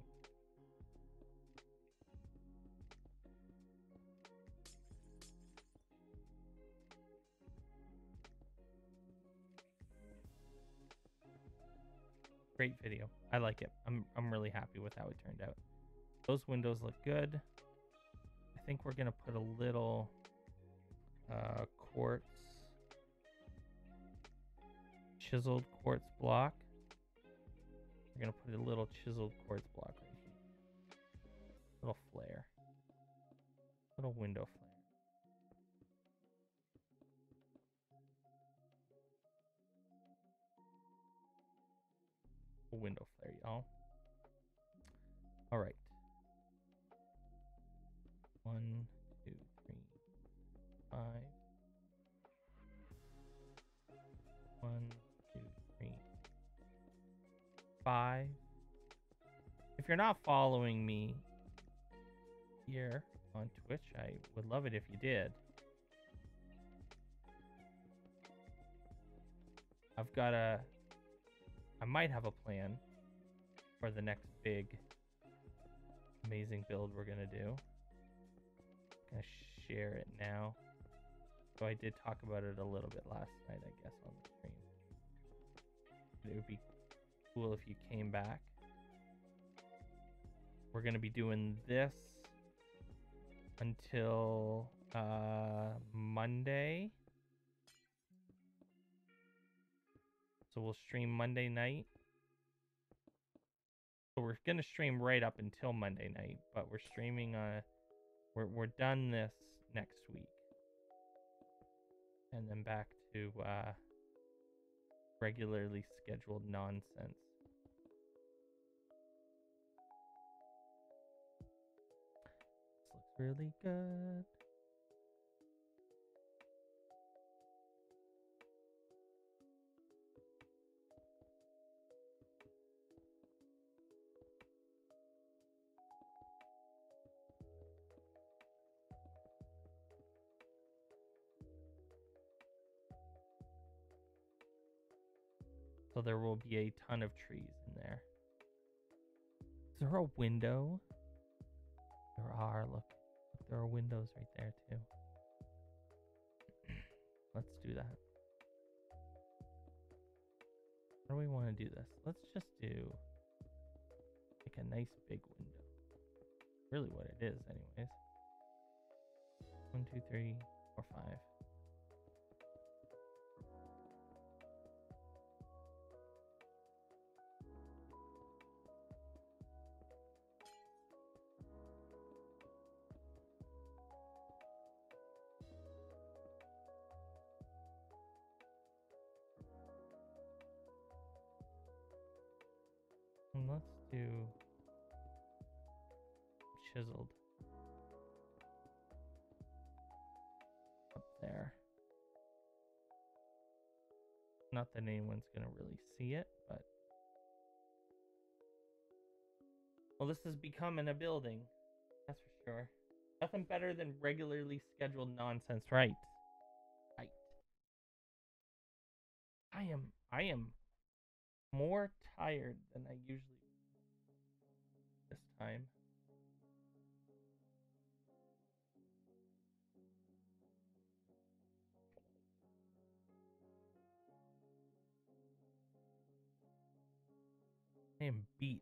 Great video. I like it. I'm really happy with how it turned out. Those windows look good. I think we're gonna put a little quartz, chiseled quartz block. We're gonna put a little chiseled quartz block right here. Little flare. Little window flare. Window flare, y'all. All right. 1, 2, 3, 5. 1, 2, 3, 5. If you're not following me here on Twitch, I would love it if you did. I might have a plan for the next big amazing build we're gonna do. I'm gonna share it now. So I did talk about it a little bit last night, I guess, on the stream. It would be cool if you came back. we're gonna be doing this until Monday. So we'll stream Monday night. So we're gonna stream right up until Monday night, but we're streaming we're done this next week. And then back to regularly scheduled nonsense. This looks really good. So there will be a ton of trees in there. Is there a window? There are. Look, there are windows right there too. Let's do that. How do we want to do this? Let's just do like a nice big window. Really what it is anyways. 1, 2, 3, 4, 5. And let's do chiseled up there. Not that anyone's gonna really see it, but well, this is becoming a building, that's for sure. Nothing better than regularly scheduled nonsense, right? Right. I am more tired than I usually this time. I am beat.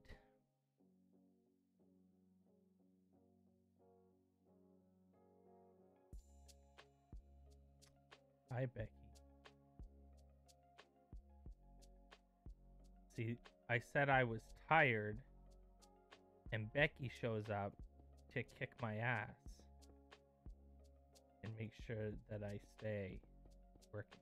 Hi, Becky. See, I said I was tired, and Becky shows up to kick my ass and make sure that I stay working.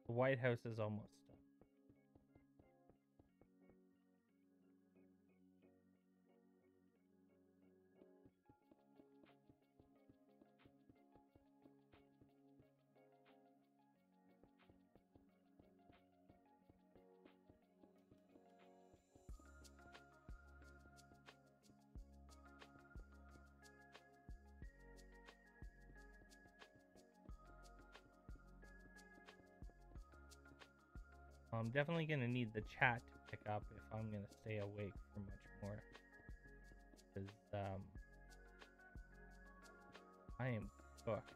The White House is almost done. I'm definitely going to need the chat to pick up if I'm going to stay awake for much more. Because, I am cooked.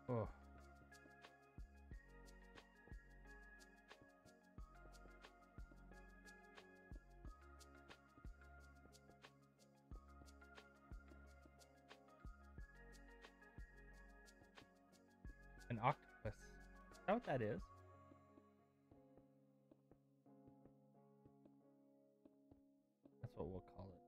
Oh. An octopus. Is that what that is? That's what we'll call it.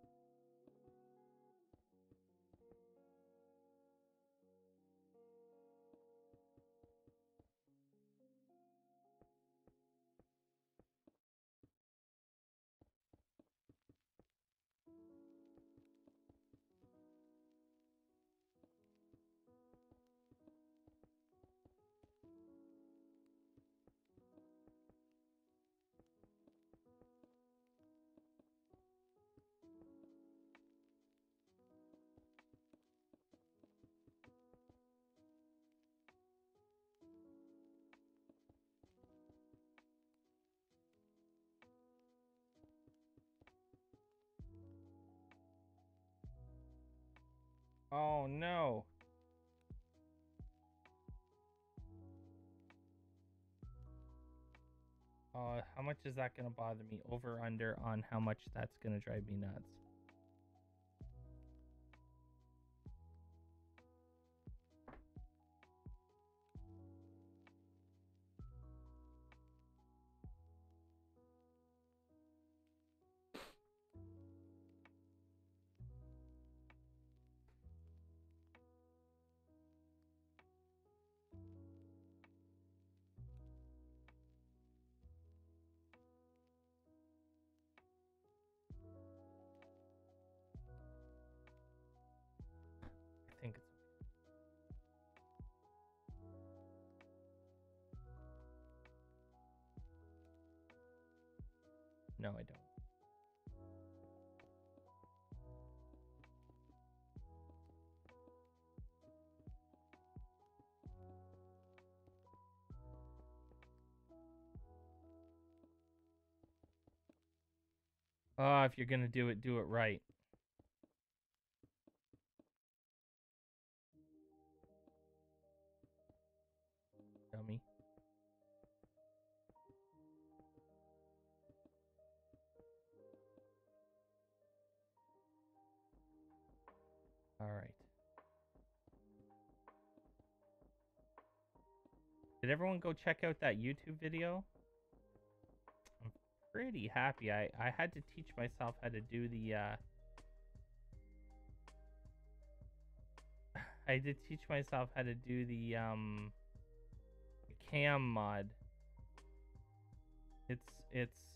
Oh no. How much is that gonna bother me? Over under on how much that's gonna drive me nuts. I think it's no, I don't. If you're gonna do it right. Dummy. All right. Did everyone go check out that YouTube video? I'm pretty happy. I had to teach myself how to do the I did teach myself how to do the cam mod. It's it's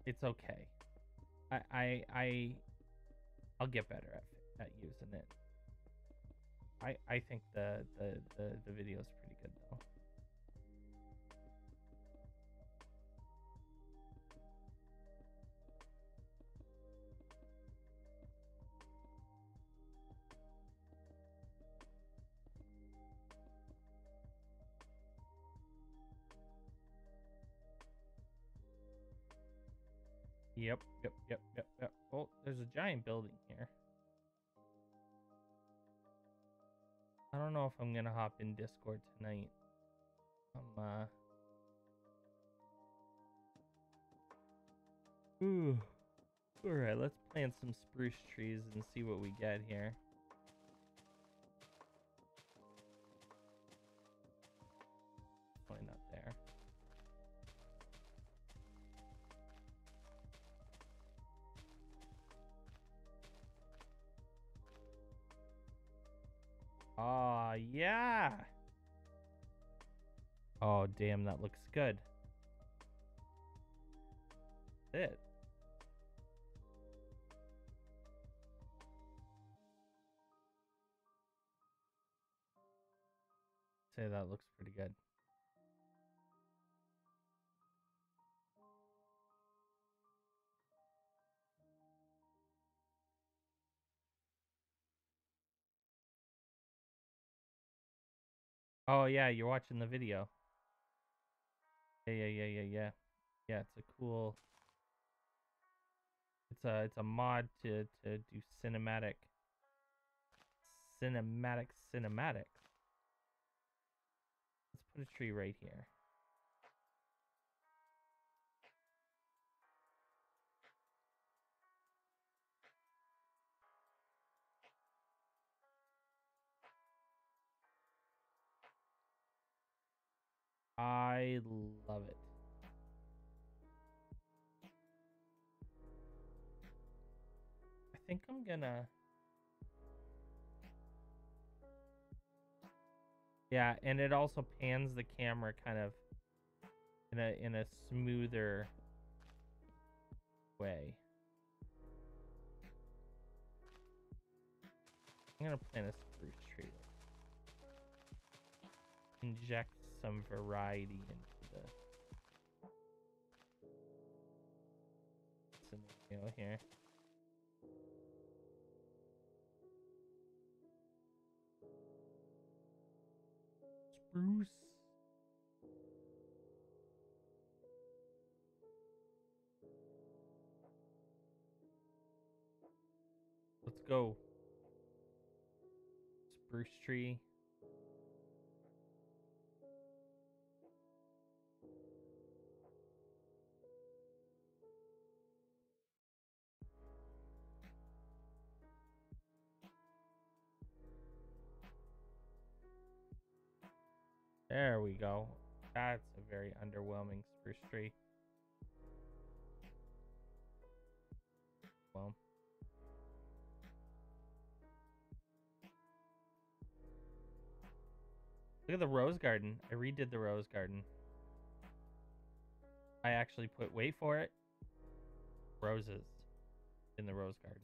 it's okay. I'll get better at using it. I think the video is pretty good though. Yep. Oh, there's a giant building here. I don't know if I'm gonna hop in Discord tonight. Ooh. Alright, let's plant some spruce trees and see what we get here. Probably not there. Oh, yeah. Oh, damn, that looks good. That's it. Say that looks pretty good. Oh, yeah, you're watching the video. Yeah. Yeah, it's a cool... It's a mod to do cinematic. Cinematics. Let's put a tree right here. I love it. I think I'm gonna... Yeah, and it also pans the camera kind of in a smoother way. I'm gonna plant a spruce tree. Inject some variety into the scenario here. Spruce. Let's go. Spruce tree. There we go. That's a very underwhelming spruce tree. Well, look at the rose garden. I redid the rose garden. I actually put, wait for it, roses in the rose garden.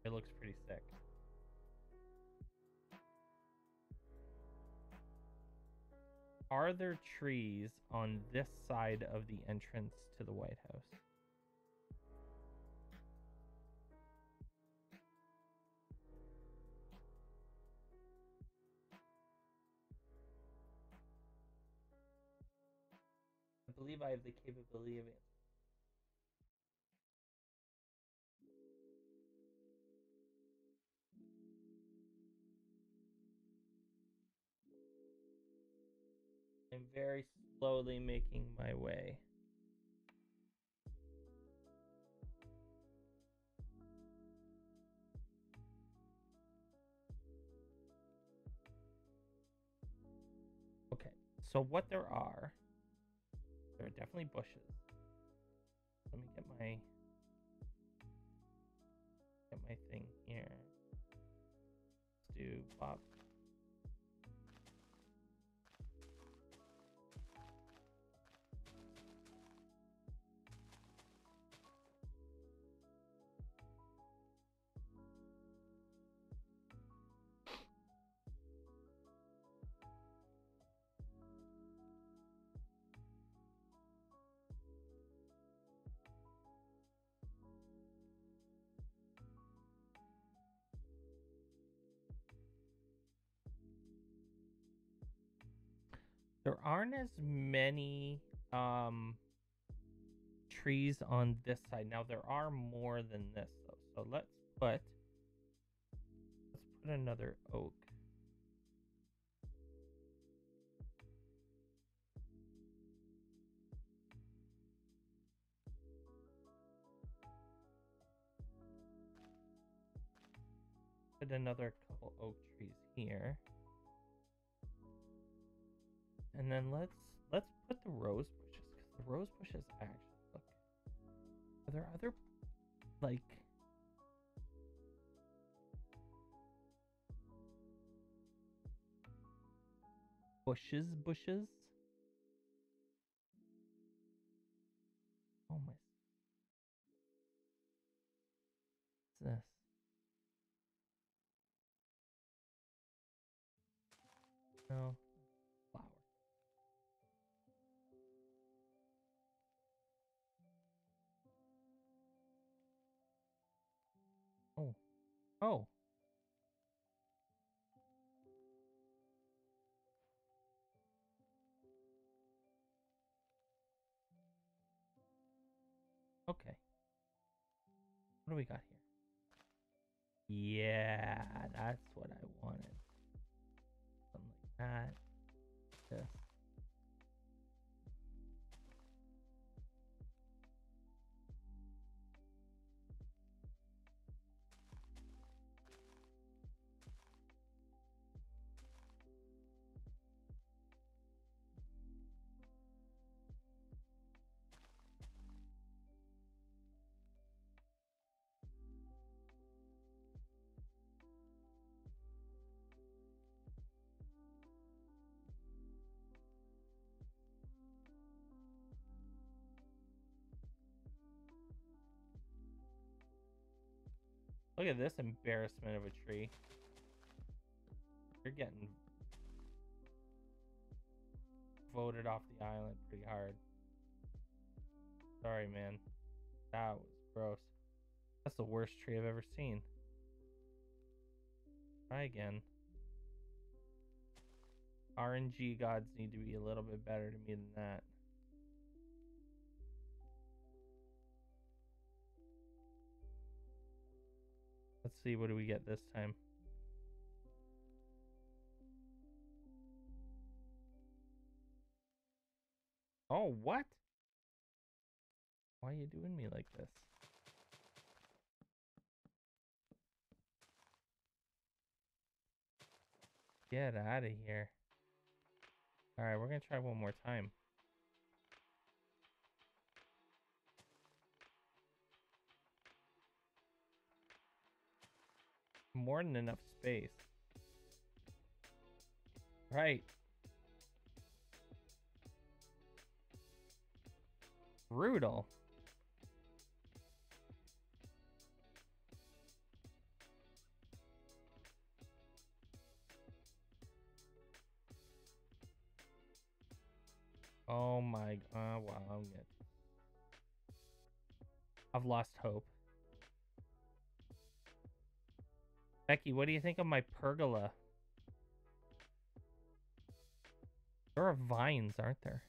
It looks pretty sick. Are there trees on this side of the entrance to the White House? I believe I have the capability of it. I'm very slowly making my way. Okay, so what there are definitely bushes. Let me get my thing here. Let's do Bob. There aren't as many trees on this side. Now there are more than this though. So let's put another oak. Put another couple oak trees here. And then let's put the rose bushes, because the rose bushes actually look. Are there other like bushes? Oh my! What's this? No flower. Oh, oh. Okay. What do we got here? Yeah, that's what I wanted. Something like that. This. Look at this embarrassment of a tree. You're getting voted off the island pretty hard. Sorry, man. That was gross. That's the worst tree I've ever seen. Try again. RNG gods need to be a little bit better to me than that. Let's see, what do we get this time? Oh, what? Why are you doing me like this? Get out of here. Alright, we're gonna try one more time. More than enough space. Right. Brutal. Oh my god, wow, I've lost hope. Becky, what do you think of my pergola? There are vines, aren't there?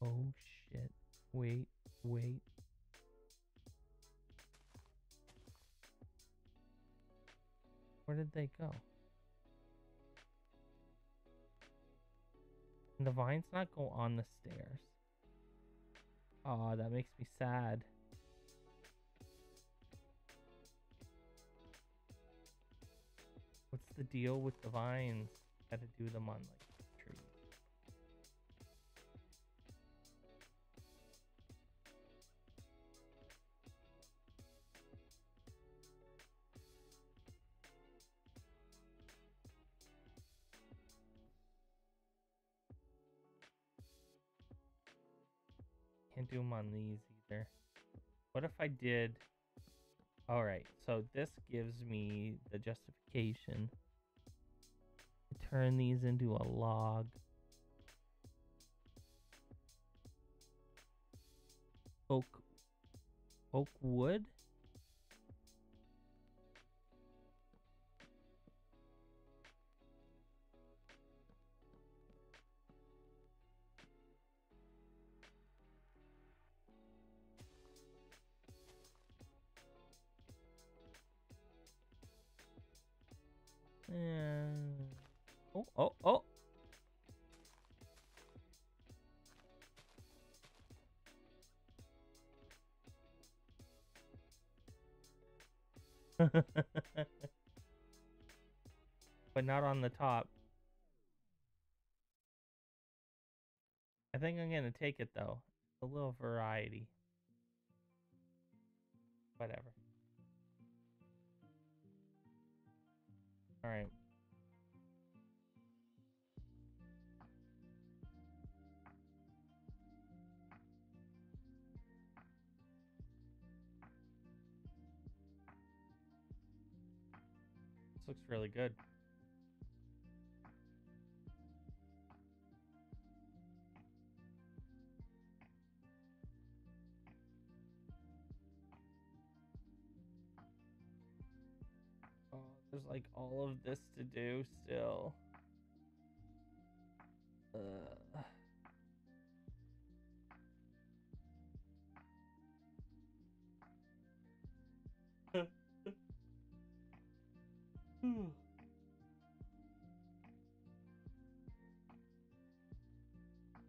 Oh shit. Wait. Where did they go? Can the vines not go on the stairs? Oh, that makes me sad. What's the deal with the vines? Gotta do them on like trees. Can't do them on these either. What if I did... Alright, so this gives me the justification to turn these into a log. Oak wood? Oh. But not on the top. I think I'm gonna take it though. A little variety. Whatever. Alright. This looks really good. Oh, there's like all of this to do still.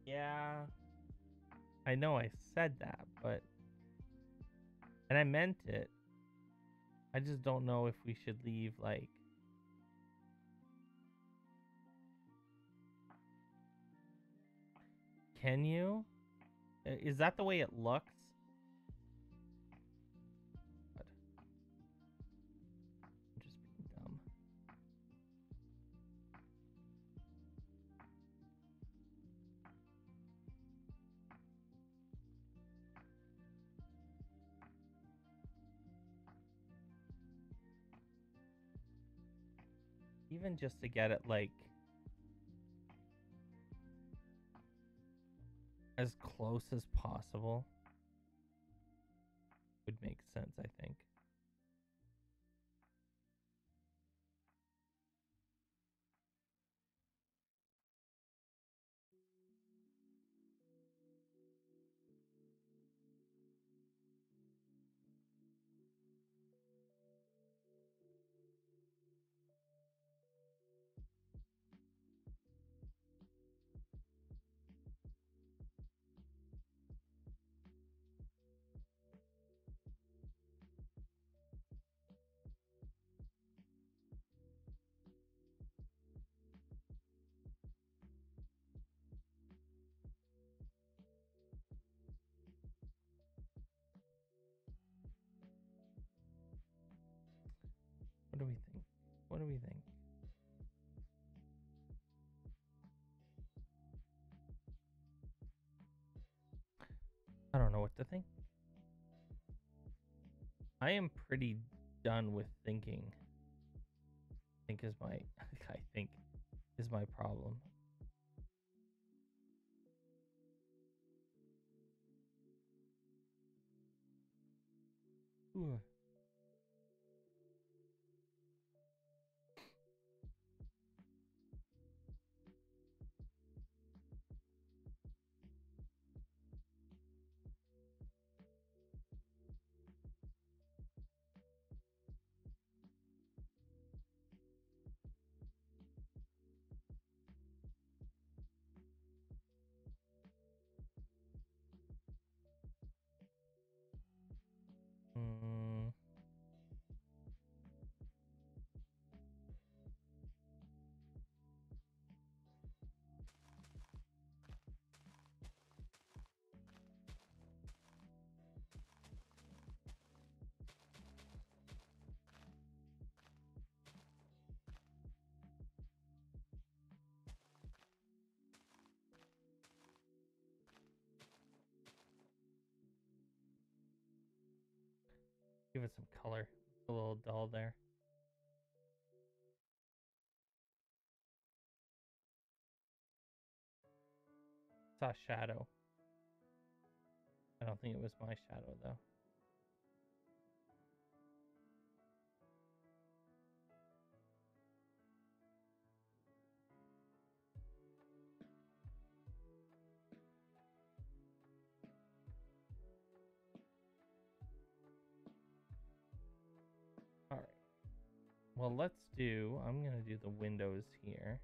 Yeah. I know I said that, but... And I meant it. I just don't know if we should leave, like... Can you? Is that the way it looks? God. I'm just being dumb. Even just to get it, like... as close as possible would make sense, I think. What do we think? I don't know what to think. I am pretty done with thinking. I think is my problem. Ooh. Mm. Give it some color. It's a little dull there. Saw shadow. I don't think it was my shadow though. All right. Well, I'm going to do the windows here.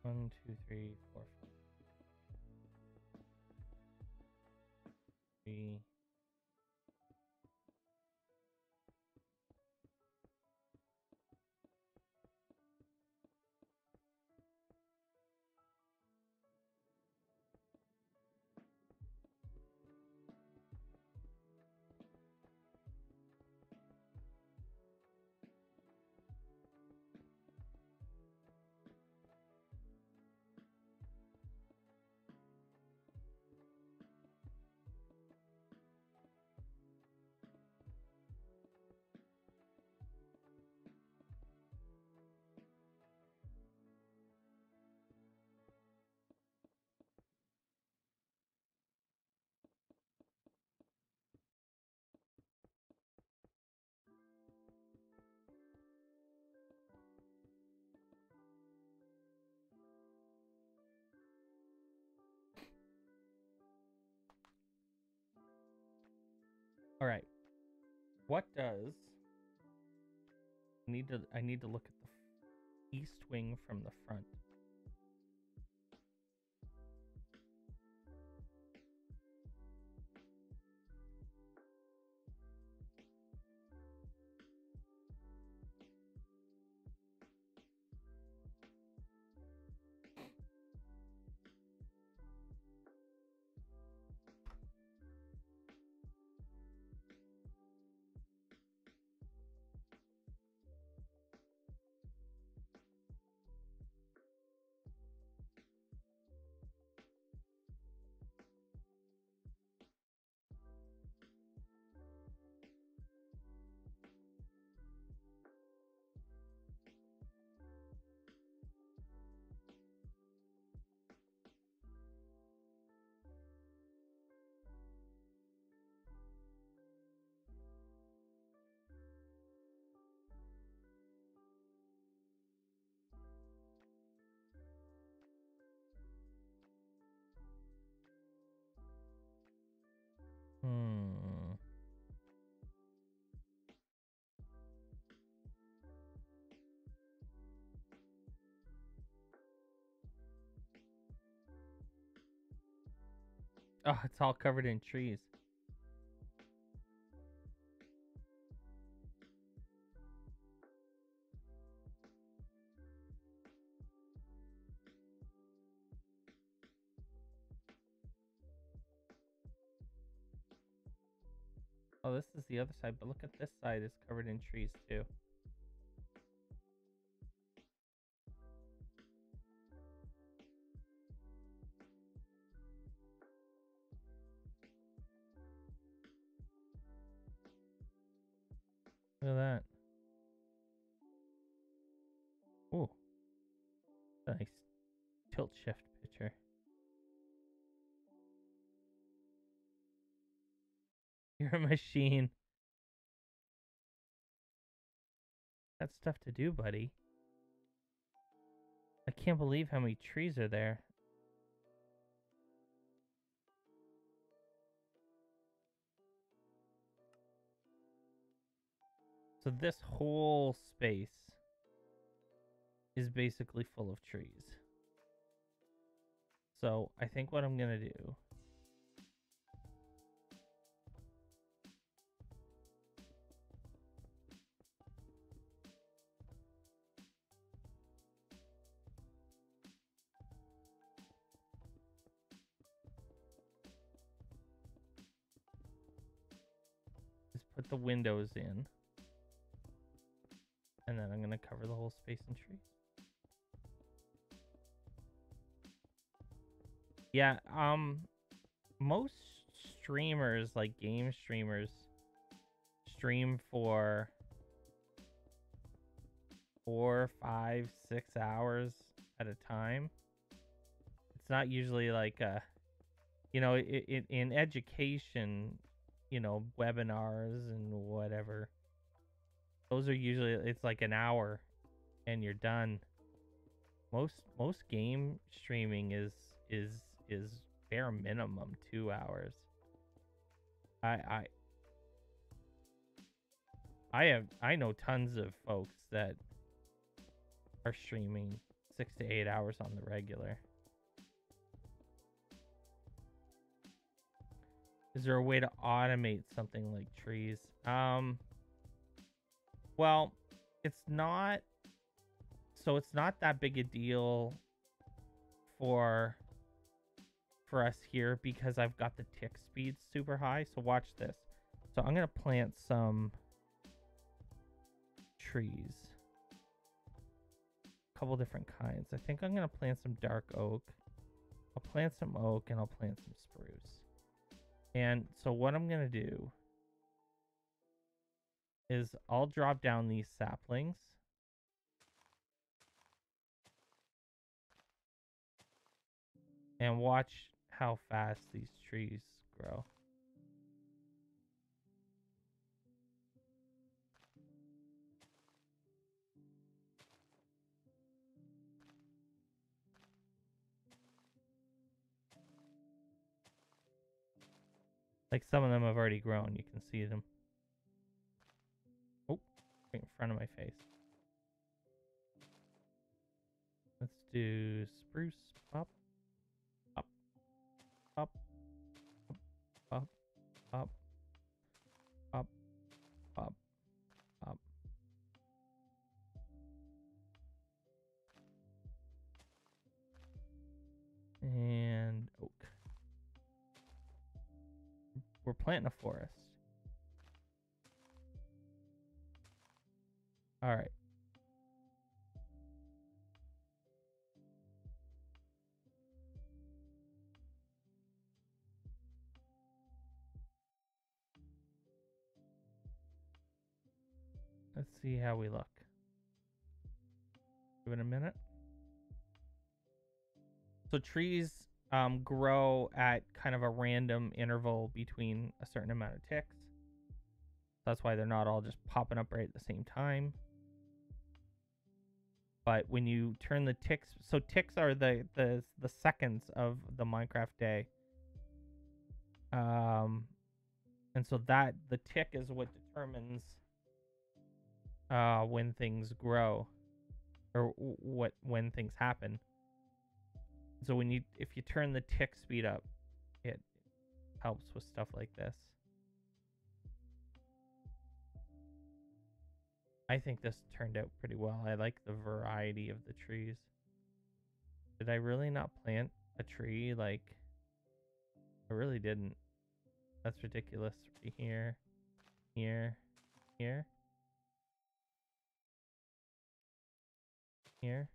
One, two, three, four, five. Three. All right. What does I need to look at the east wing from the front. Oh, it's all covered in trees. Oh, this is the other side, but look at this side. It's covered in trees too. Look at that. Ooh, nice tilt shift picture. You're a machine. That's stuff to do, buddy. I can't believe how many trees are there. So this whole space is basically full of trees. So I think what I'm gonna do is put the windows in, and then I'm gonna cover the whole space in trees. Yeah, most streamers, like game streamers, stream for 4, 5, 6 hours at a time. It's not usually like in education, webinars and whatever. Those are usually, it's like an hour and you're done. Most game streaming is bare minimum 2 hours. I know tons of folks that are streaming 6 to 8 hours on the regular. Is there a way to automate something like trees? Well, it's not that big a deal for us here because I've got the tick speed super high. So watch this. So I'm gonna plant some trees, a couple different kinds. I think I'm gonna plant some dark oak. I'll plant some oak and I'll plant some spruce. And so what I'm gonna do is I'll drop down these saplings. And watch how fast these trees grow. Like some of them have already grown. You can see them. Oh, right in front of my face. Let's do spruce. Up, up, up, up, up, up, up, up. And oak. We're planting a forest. All right. Let's see how we look. Give it a minute. So trees grow at kind of a random interval between a certain amount of ticks. That's why they're not all just popping up right at the same time. But when you turn the ticks, so ticks are the seconds of the Minecraft day. And so that the tick is what determines when things grow or when things happen. So if you turn the tick speed up, helps with stuff like this. I think this turned out pretty well. I like the variety of the trees. Did I really not plant a tree? Like, I really didn't. That's ridiculous. Right here, here, here, here.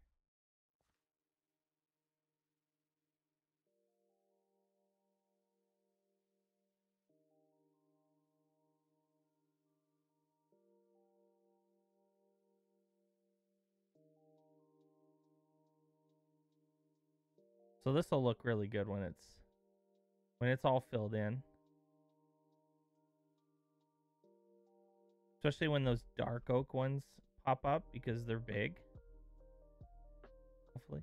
So this will look really good when it's all filled in. Especially when those dark oak ones pop up because they're big. Hopefully.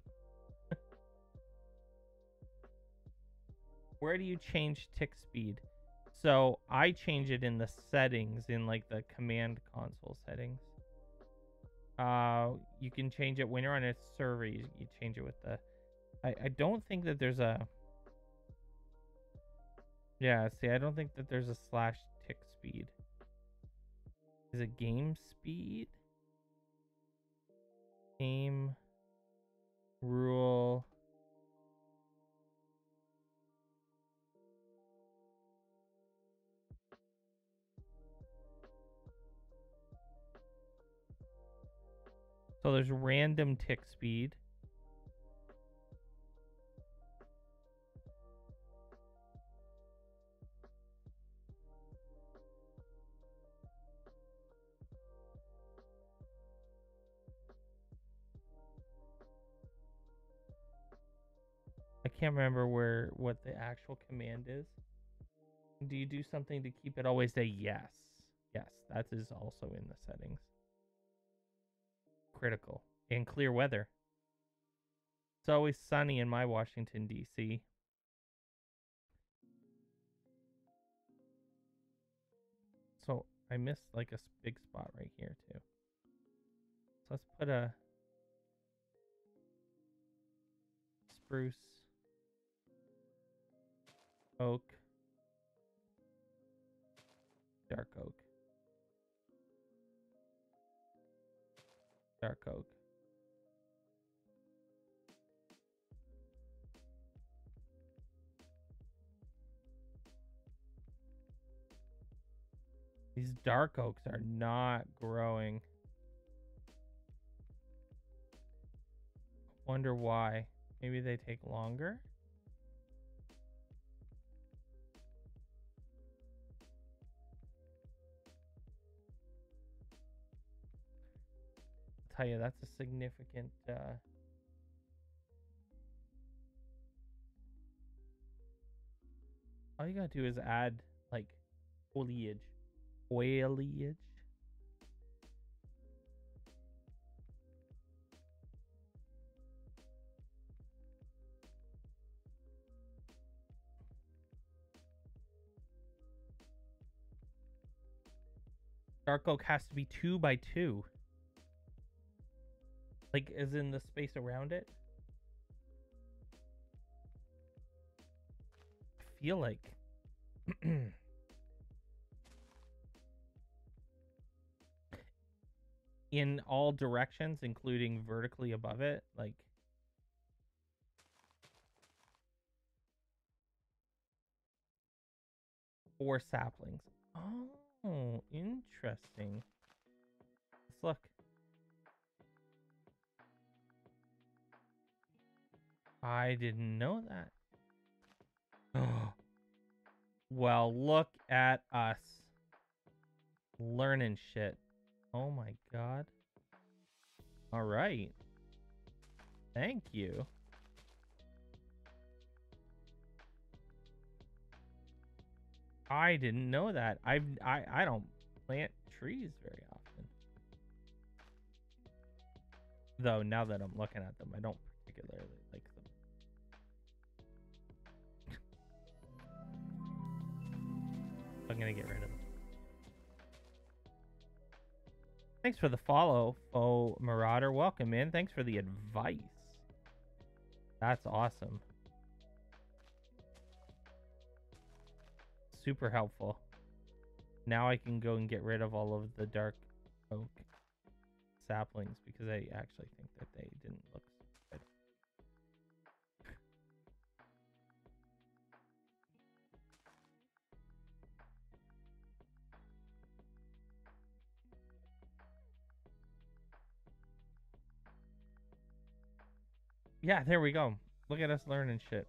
Where do you change tick speed? So I change it in the settings, in like the command console settings. You can change it when you're on a server. You change it with the. I don't think that there's a. Yeah, see, I don't think that there's a slash tick speed. Is it game speed? Game rule. So there's random tick speed. I can't remember what the actual command is. Do you do something to keep it always a yes? Yes, that is also in the settings. Critical. In clear weather. It's always sunny in my Washington, D.C. So I missed like a big spot right here too. So let's put a spruce, oak, dark oak, dark oak. These dark oaks are not growing. Wonder why. Maybe they take longer? I'll tell you, that's a significant all you gotta do is add like foliage. Foliage. Dark oak has to be 2 by 2. Like, as in the space around it? I feel like in all directions, including vertically above it, like 4 saplings. Oh, interesting. Let's look. I didn't know that. Oh. Well, look at us. Learning shit. Oh my god. All right. Thank you. I didn't know that. I don't plant trees very often. Though now that I'm looking at them, I don't particularly like them. I'm gonna get rid of them. Thanks for the follow, Faux Marauder. Welcome in. Thanks for the advice. That's awesome. super helpful. Now I can go and get rid of all of the dark oak saplings because I actually think that they didn't look good. Yeah, there we go. Look at us learning shit.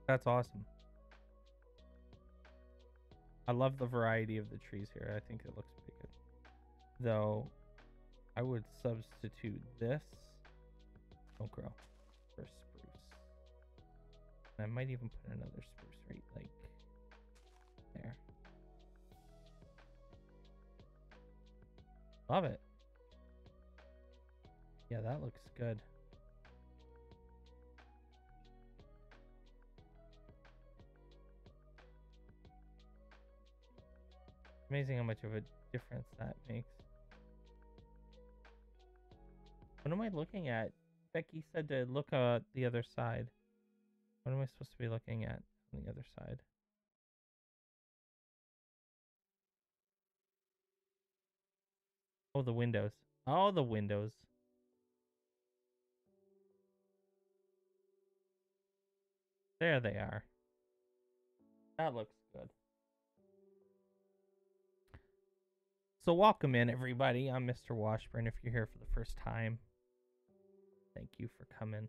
That's awesome. I love the variety of the trees here. I think it looks pretty good. Though, I would substitute this oak grow for spruce. And I might even put another spruce right like there. Love it. Yeah, that looks good. Amazing how much of a difference that makes. What am I looking at? Becky said to look at the other side. What am I supposed to be looking at on the other side? Oh, the windows. Oh, the windows. There they are. That looks good. So welcome in, everybody. I'm Mr. Washburn. If you're here for the first time, thank you for coming.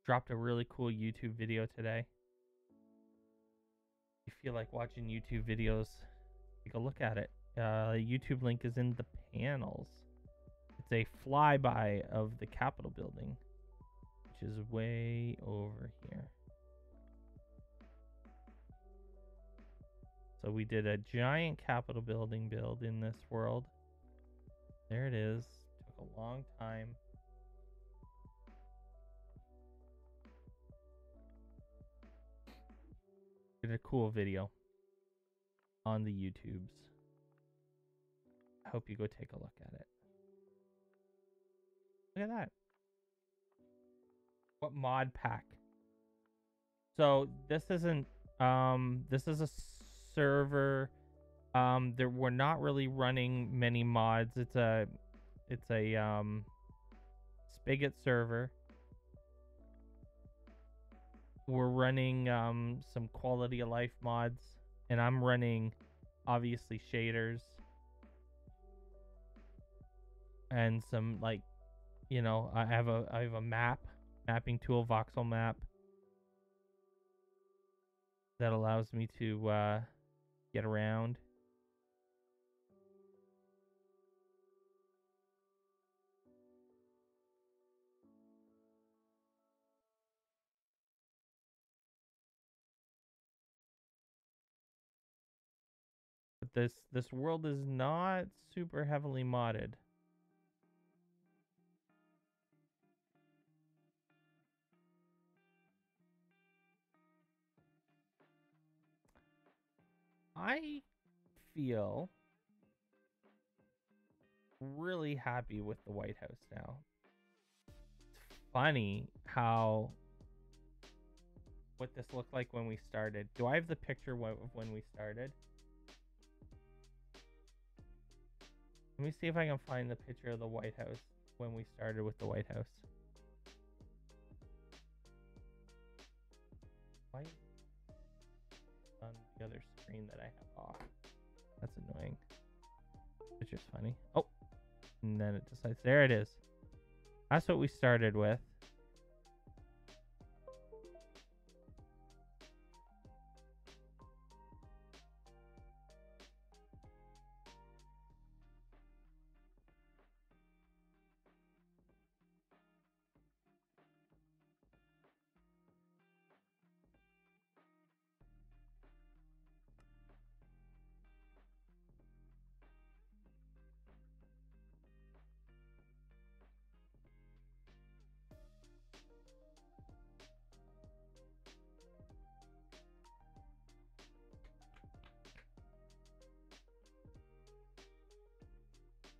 Dropped a really cool YouTube video today. If you feel like watching YouTube videos, take a look at it. YouTube link is in the panels. It's a flyby of the Capitol building, which is way over here. So we did a giant Capitol building build in this world. There it is. Took a long time. Did a cool video on the YouTubes. I hope you go take a look at it. Look at that. What mod pack? So this isn't this is a server. We're not really running many mods. It's a Spigot server. We're running some quality of life mods, and I'm running obviously shaders and some, like, you know, I have a mapping tool, voxel map, that allows me to get around. But this world is not super heavily modded. I feel really happy with the White House now. It's funny how what this looked like when we started. Do I have the picture of when we started? Let me see if I can find the picture of the White House when we started with the White House. Why on the other screen that I have off? That's annoying. It's just funny. Oh, and then it decides. There it is. That's what we started with.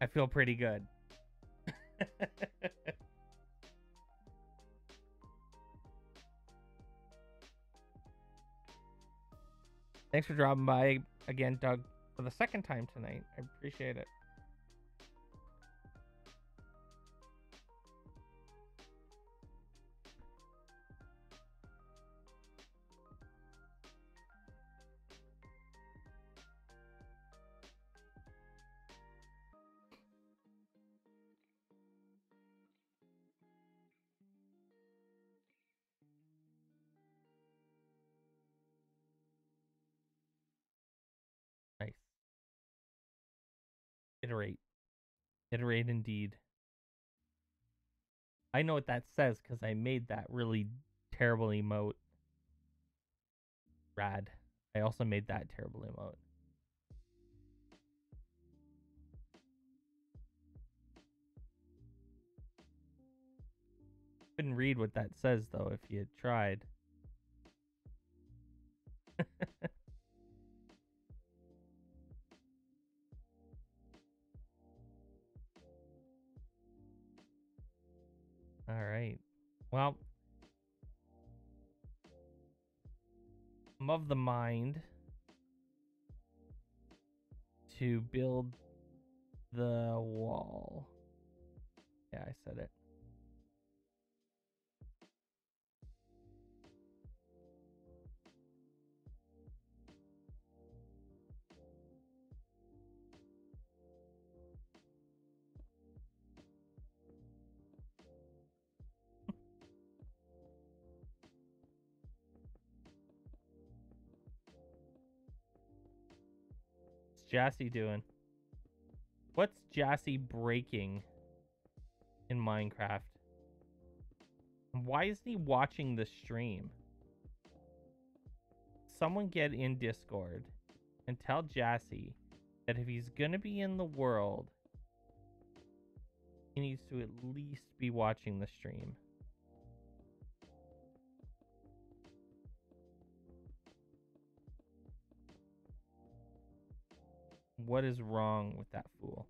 I feel pretty good. Thanks for dropping by again, Doug, for the second time tonight. I appreciate it. Nice. Iterate. Iterate indeed. I know what that says because I made that really terrible emote. Rad. I also made that terrible emote. Couldn't read what that says though if you had tried. All right. Well, I'm of the mind to build the wall. Yeah, I said it. What's Jassy doing? What's Jassy breaking in Minecraft? Why isn't he watching the stream? Someone get in Discord and tell Jassy that if he's gonna be in the world, he needs to at least be watching the stream. What is wrong with that fool?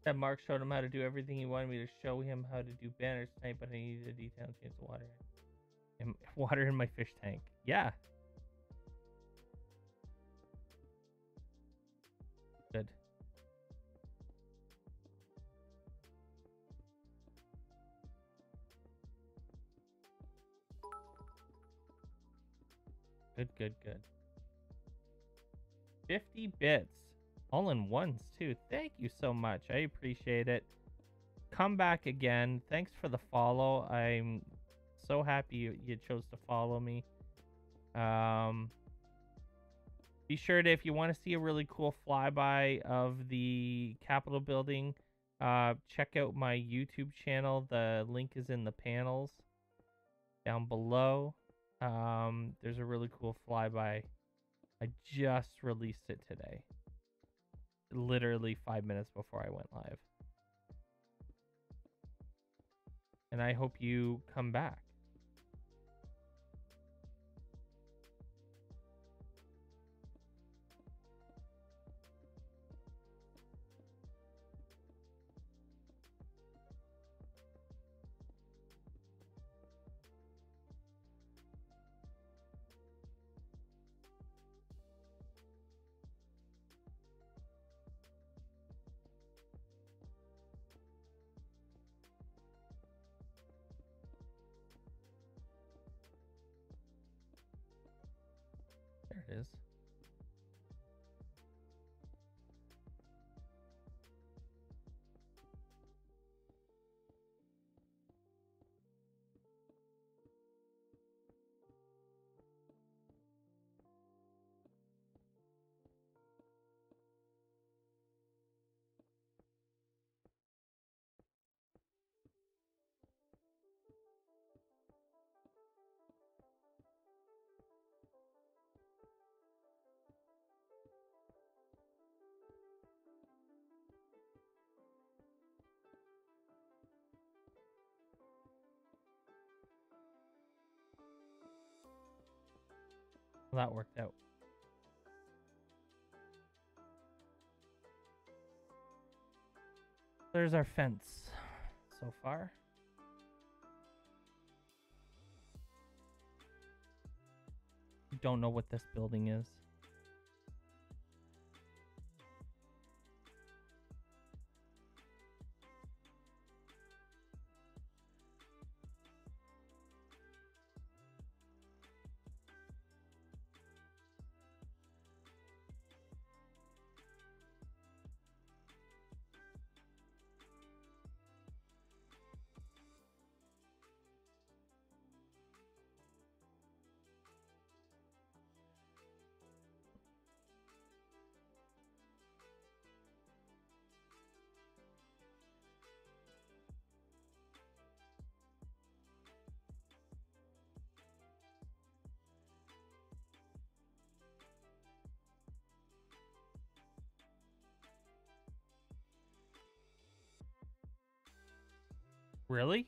That Mark showed him how to do everything he wanted me to show him how to do banners tonight, but I needed a detailed change of water. Water in my fish tank. Yeah. Good. Good, good, good. 50 bits. All in ones, too. Thank you so much. I appreciate it. Come back again. Thanks for the follow. I'm so happy you chose to follow me. Be sure to, if you want to see a really cool flyby of the Capitol building, check out my YouTube channel. The link is in the panels down below. There's a really cool flyby. I just released it today. Literally 5 minutes before I went live. And I hope you come back. There it is. Well, that worked out. There's our fence so far. Don't know what this building is. Really?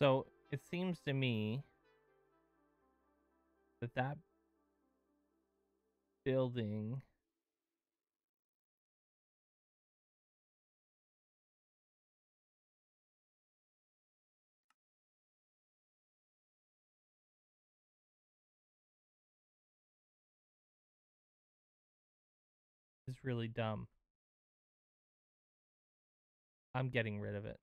So it seems to me that that building is really dumb. I'm getting rid of it.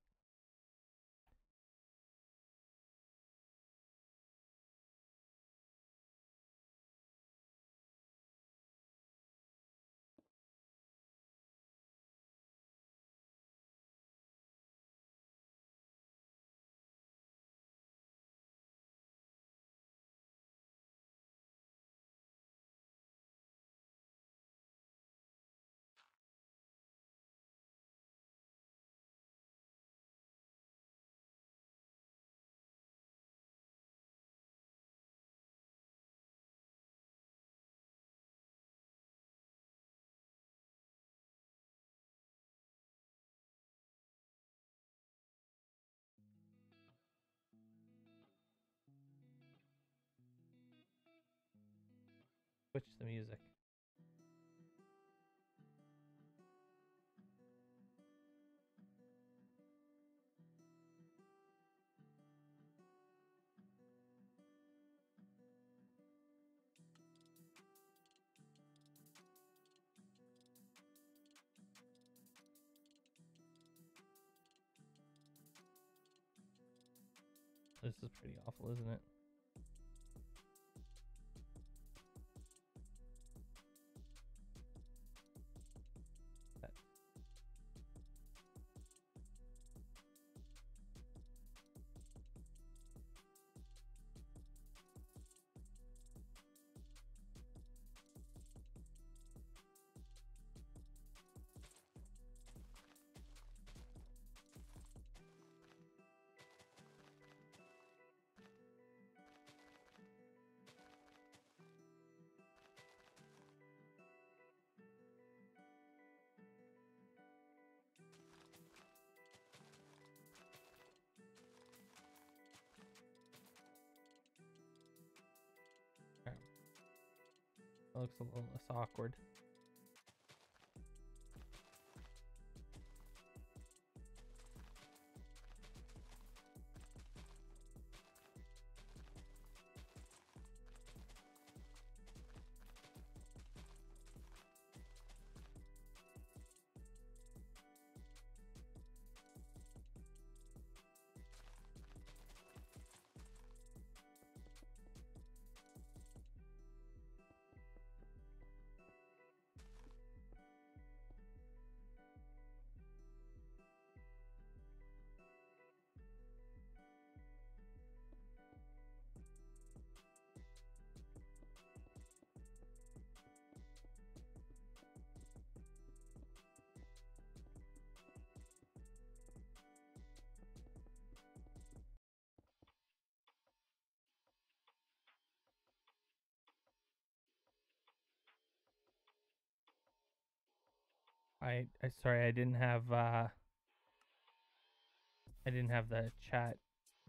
Switch the music. This is pretty awful, isn't it? That- That looks a little less awkward. I sorry, I didn't have the chat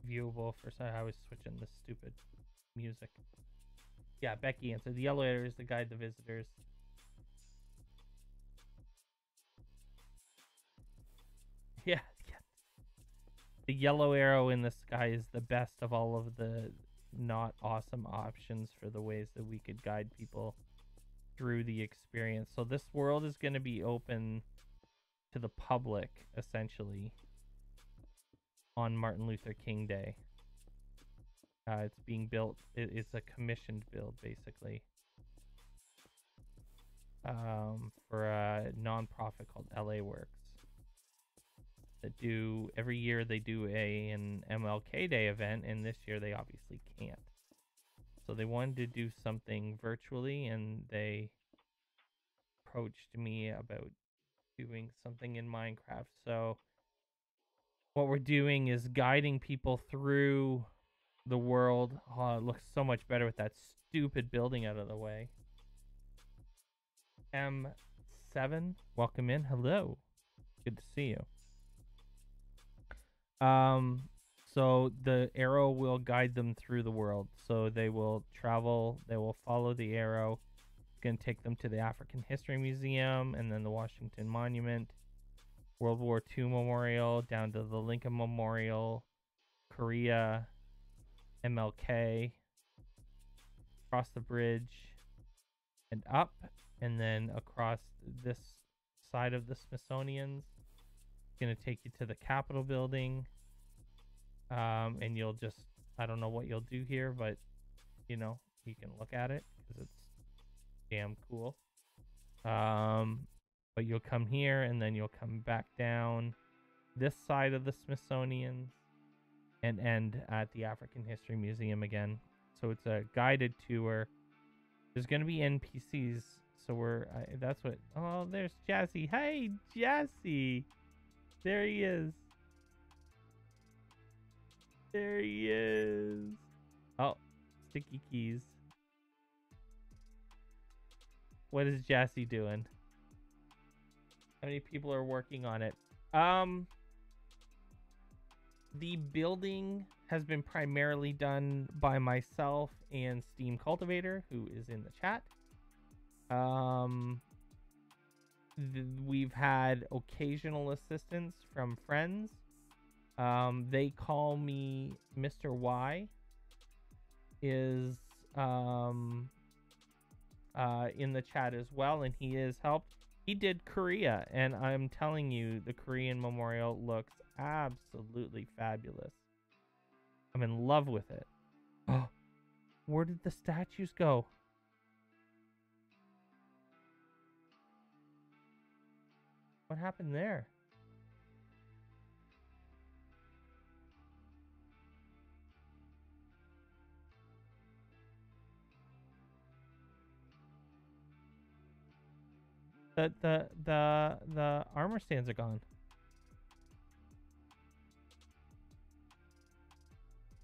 viewable for so I was switching the stupid music. Yeah, Becky answered. The yellow area is to guide the visitors. Yeah, yeah. The yellow arrow in the sky is the best of all of the not awesome options for the ways that we could guide people through the experience. So this world is going to be open to the public, essentially, on Martin Luther King Day. It's being built. It's a commissioned build, basically, for a nonprofit called LA Works. That do every year they do an MLK Day event, and this year they obviously can't. So they wanted to do something virtually, and they approached me about doing something in Minecraft. So what we're doing is guiding people through the world. Oh, it looks so much better with that stupid building out of the way. M7, welcome in. Hello. Good to see you. So the arrow will guide them through the world. So they will travel, they will follow the arrow. It's going to take them to the African History Museum and then the Washington Monument, World War II Memorial, down to the Lincoln Memorial, Korea, MLK, across the bridge and up, and then across this side of the Smithsonian's. It's going to take you to the Capitol building. And you'll just, I don't know what you'll do here, but, you know, you can look at it because it's damn cool. But you'll come here and then you'll come back down this side of the Smithsonian and end at the African History Museum again. So it's a guided tour. There's going to be NPCs. So that's what, oh, there's Jassy. Hey, Jassy. There he is. There he is. Oh, sticky keys. What is Jassy doing? How many people are working on it? The building has been primarily done by myself and Steam Cultivator, who is in the chat. We've had occasional assistance from friends. They call me Mr. Y. Is in the chat as well, and he has helped. He did Korea, and I'm telling you, the Korean memorial looks absolutely fabulous. I'm in love with it. Oh, where did the statues go? What happened there? The armor stands are gone.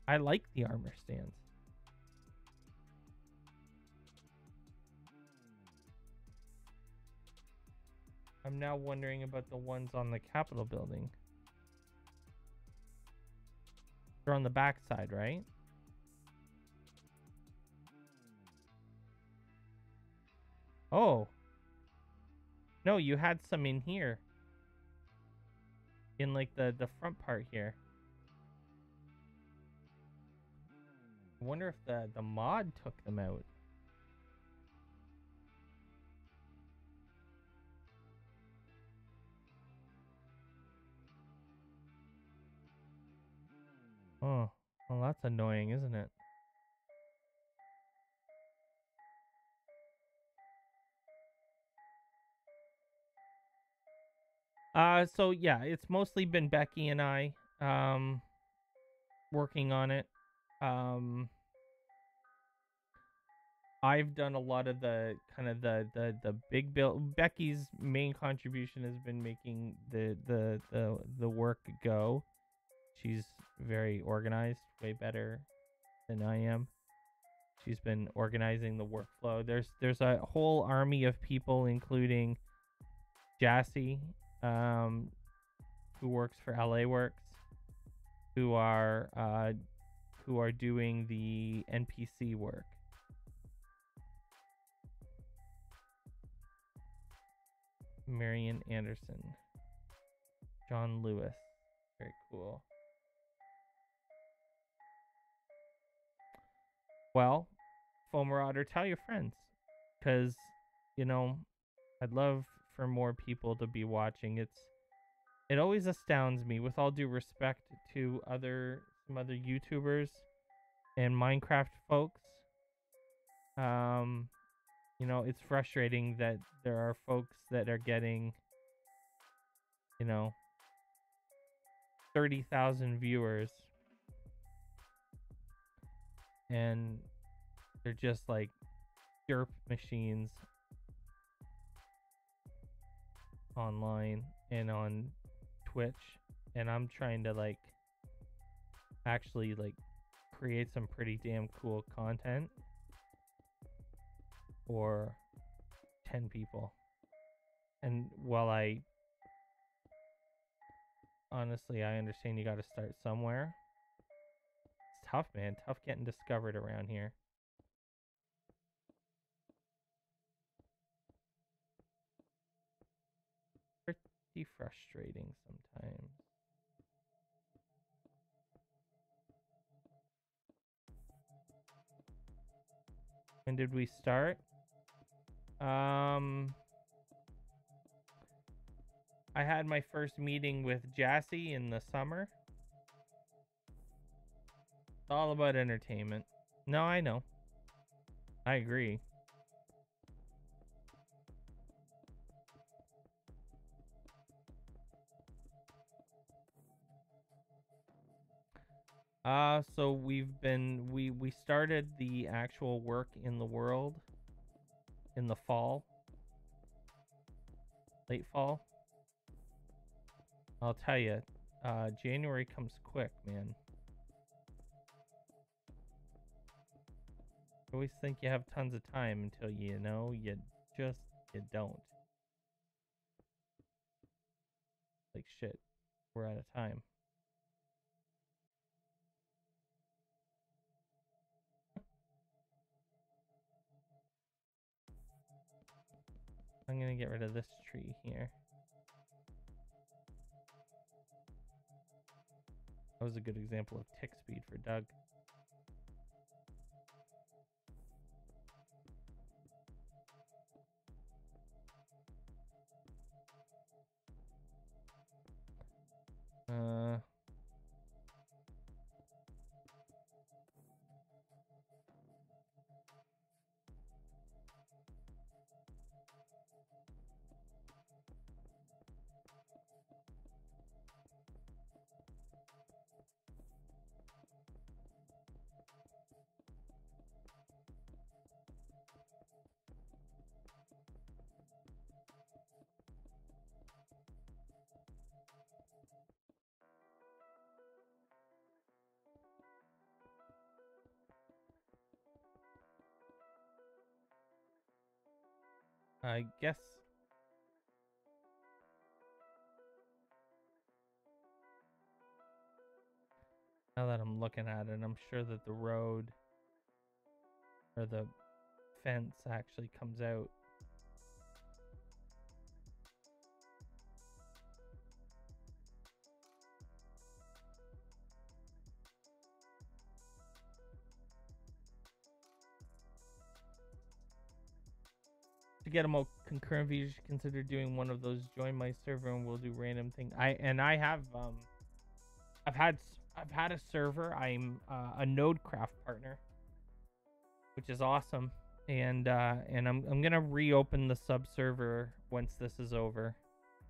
I like the armor stands. I'm now wondering about the ones on the Capitol building. They're on the back side, right? Oh. No, you had some in here. In like the front part here. I wonder if the mod took them out. Oh, well, that's annoying, isn't it? So yeah, it's mostly been Becky and I, working on it. I've done a lot of the kind of the big build. Becky's main contribution has been making the work go. She's very organized, way better than I am. She's been organizing the workflow. There's a whole army of people, including Jassy, who works for LA Works, who are doing the NPC work. Marian Anderson, John Lewis, very cool. Well, Foam Marauder, tell your friends, because you know I'd love for more people to be watching. It always astounds me, with all due respect to some other YouTubers and Minecraft folks. It's frustrating that there are folks that are getting, 30,000 viewers, and they're just like derp machines online and on Twitch, and I'm trying to actually create some pretty damn cool content for 10 people. And while I honestly, I understand you got to start somewhere, it's tough, man. Tough getting discovered around here. Pretty frustrating sometimes. When did we start? I had my first meeting with Jassy in the summer. It's all about entertainment. No, I know. I agree. So we started the actual work in the world in the fall. Late fall. I'll tell you, January comes quick, man. I always think you have tons of time until you don't. Like shit, we're out of time. I'm gonna get rid of this tree here. That was a good example of tick speed for Doug. I guess now that I'm looking at it, I'm sure that the road or the fence actually comes out. To get a more concurrent view, you should consider doing one of those. Join my server and we'll do random thing. I've had a server. I'm a Nodecraft partner, which is awesome. And I'm gonna reopen the sub server once this is over,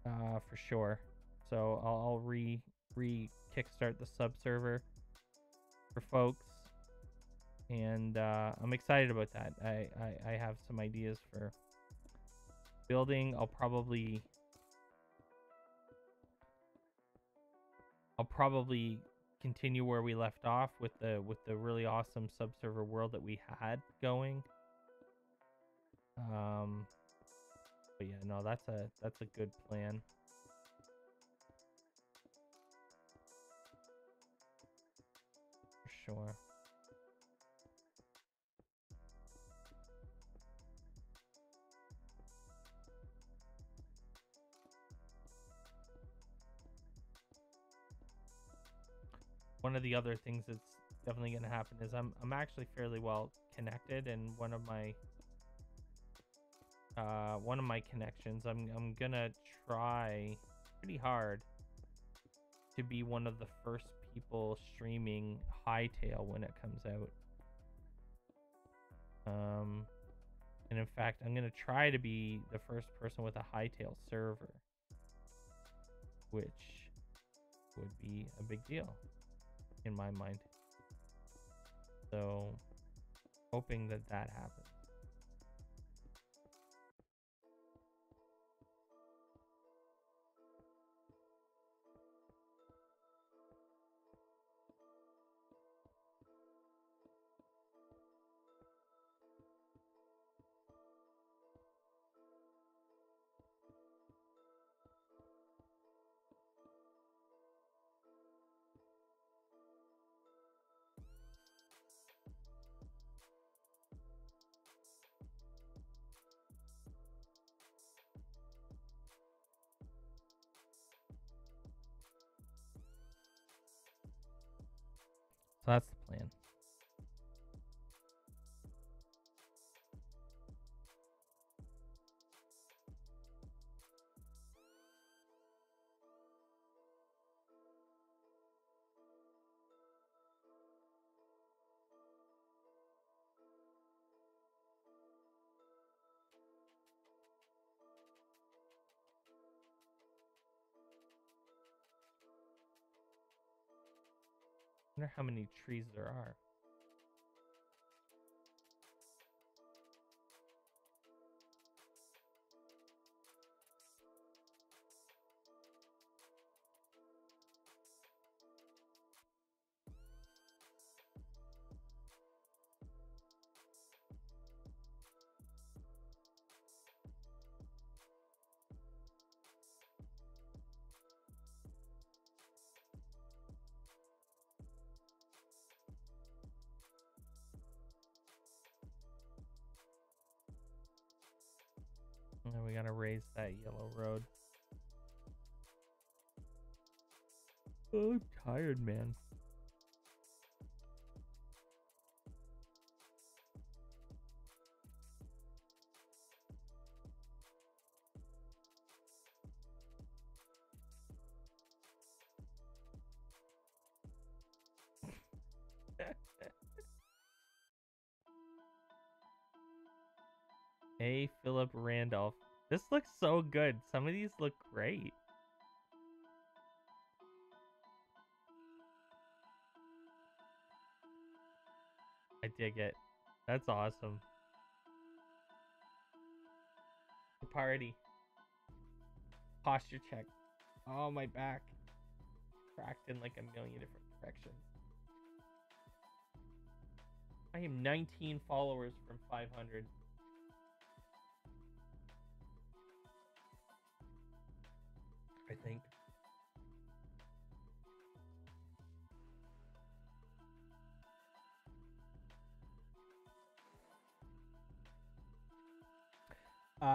for sure. So I'll re kickstart the sub server for folks, and I'm excited about that. I have some ideas for building. I'll probably continue where we left off with the really awesome subserver world that we had going. But yeah, no, that's a good plan. For sure. One of the other things that's definitely going to happen is I'm actually fairly well connected, and one of my connections, I'm gonna try pretty hard to be one of the first people streaming Hytale when it comes out. And in fact, I'm gonna try to be the first person with a Hytale server, which would be a big deal in my mind. So, hoping that that happens. So that's the plan. I wonder how many trees there are. And then we gotta raise that yellow road. Oh, I'm tired, man. Hey, Philip Randolph. This looks so good. Some of these look great. I dig it. That's awesome. The party. Posture check. Oh, my back. Cracked in like a million different directions. I am 19 followers from 500. I think.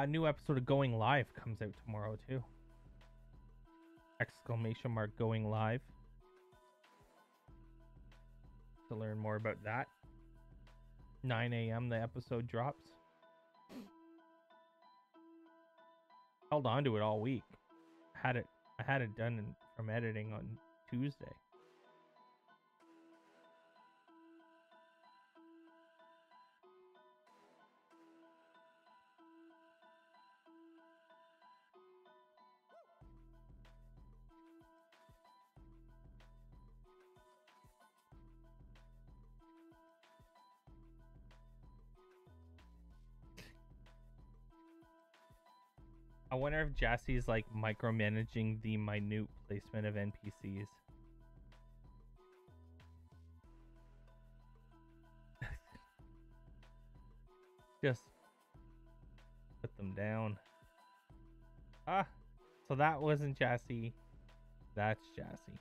New episode of Going Live comes out tomorrow too. Exclamation mark Going Live. To learn more about that. 9 a.m. the episode drops. Held on to it all week. I had it done from editing on Tuesday. I wonder if Jassy's like micromanaging the minute placement of NPCs. Just put them down. Ah, so that wasn't Jassy. That's Jassy.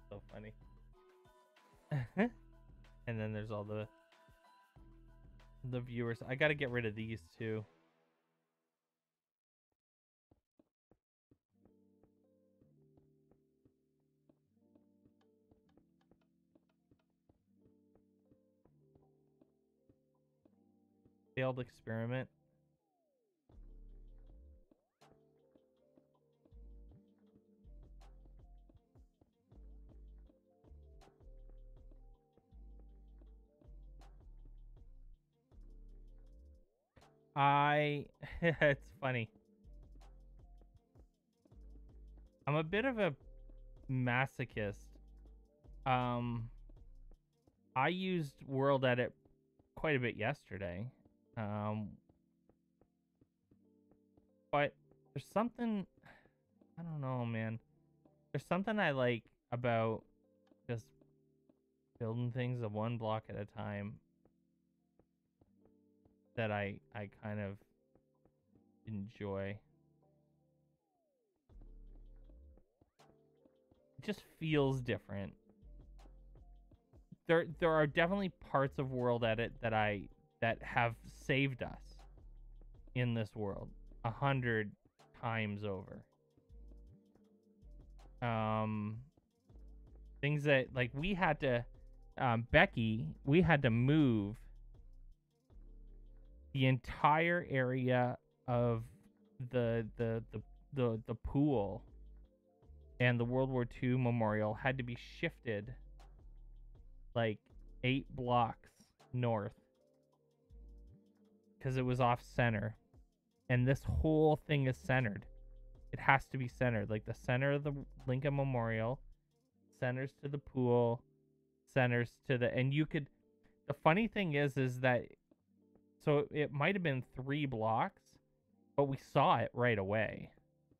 So funny. And then there's all the viewers. I got to get rid of these too. Failed experiment. It's funny. I'm a bit of a masochist. Um, I used World Edit quite a bit yesterday. Um, but there's something, I don't know, man. There's something I like about just building things a one block at a time that I kind of enjoy. It just feels different. There are definitely parts of World Edit that have saved us in this world 100 times over. Things that like we had to Becky, we had to move the entire area of the pool and the World War II memorial had to be shifted like 8 blocks north because it was off center. And this whole thing is centered. It has to be centered. Like the center of the Lincoln Memorial centers to the pool, centers to the, and you could, the funny thing is that, so it might have been 3 blocks, but we saw it right away.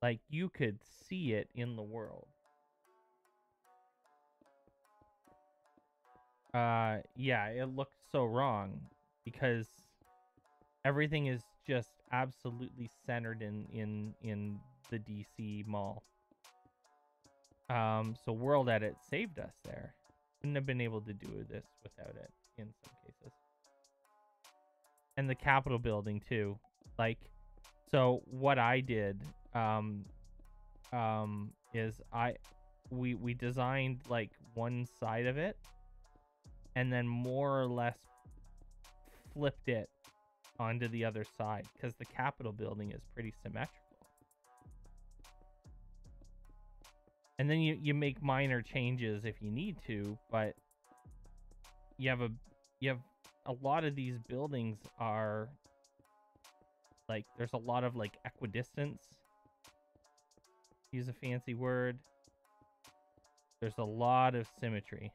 Like you could see it in the world. Yeah, it looked so wrong because everything is just absolutely centered in the DC mall. So World Edit saved us there. Couldn't have been able to do this without it in some cases. And the Capitol building too. Like, so what I did is we designed like one side of it and then more or less flipped it onto the other side because the Capitol building is pretty symmetrical. And then you make minor changes if you need to, but you have a lot of these buildings are like there's a lot of like equidistance. Use a fancy word. There's a lot of symmetry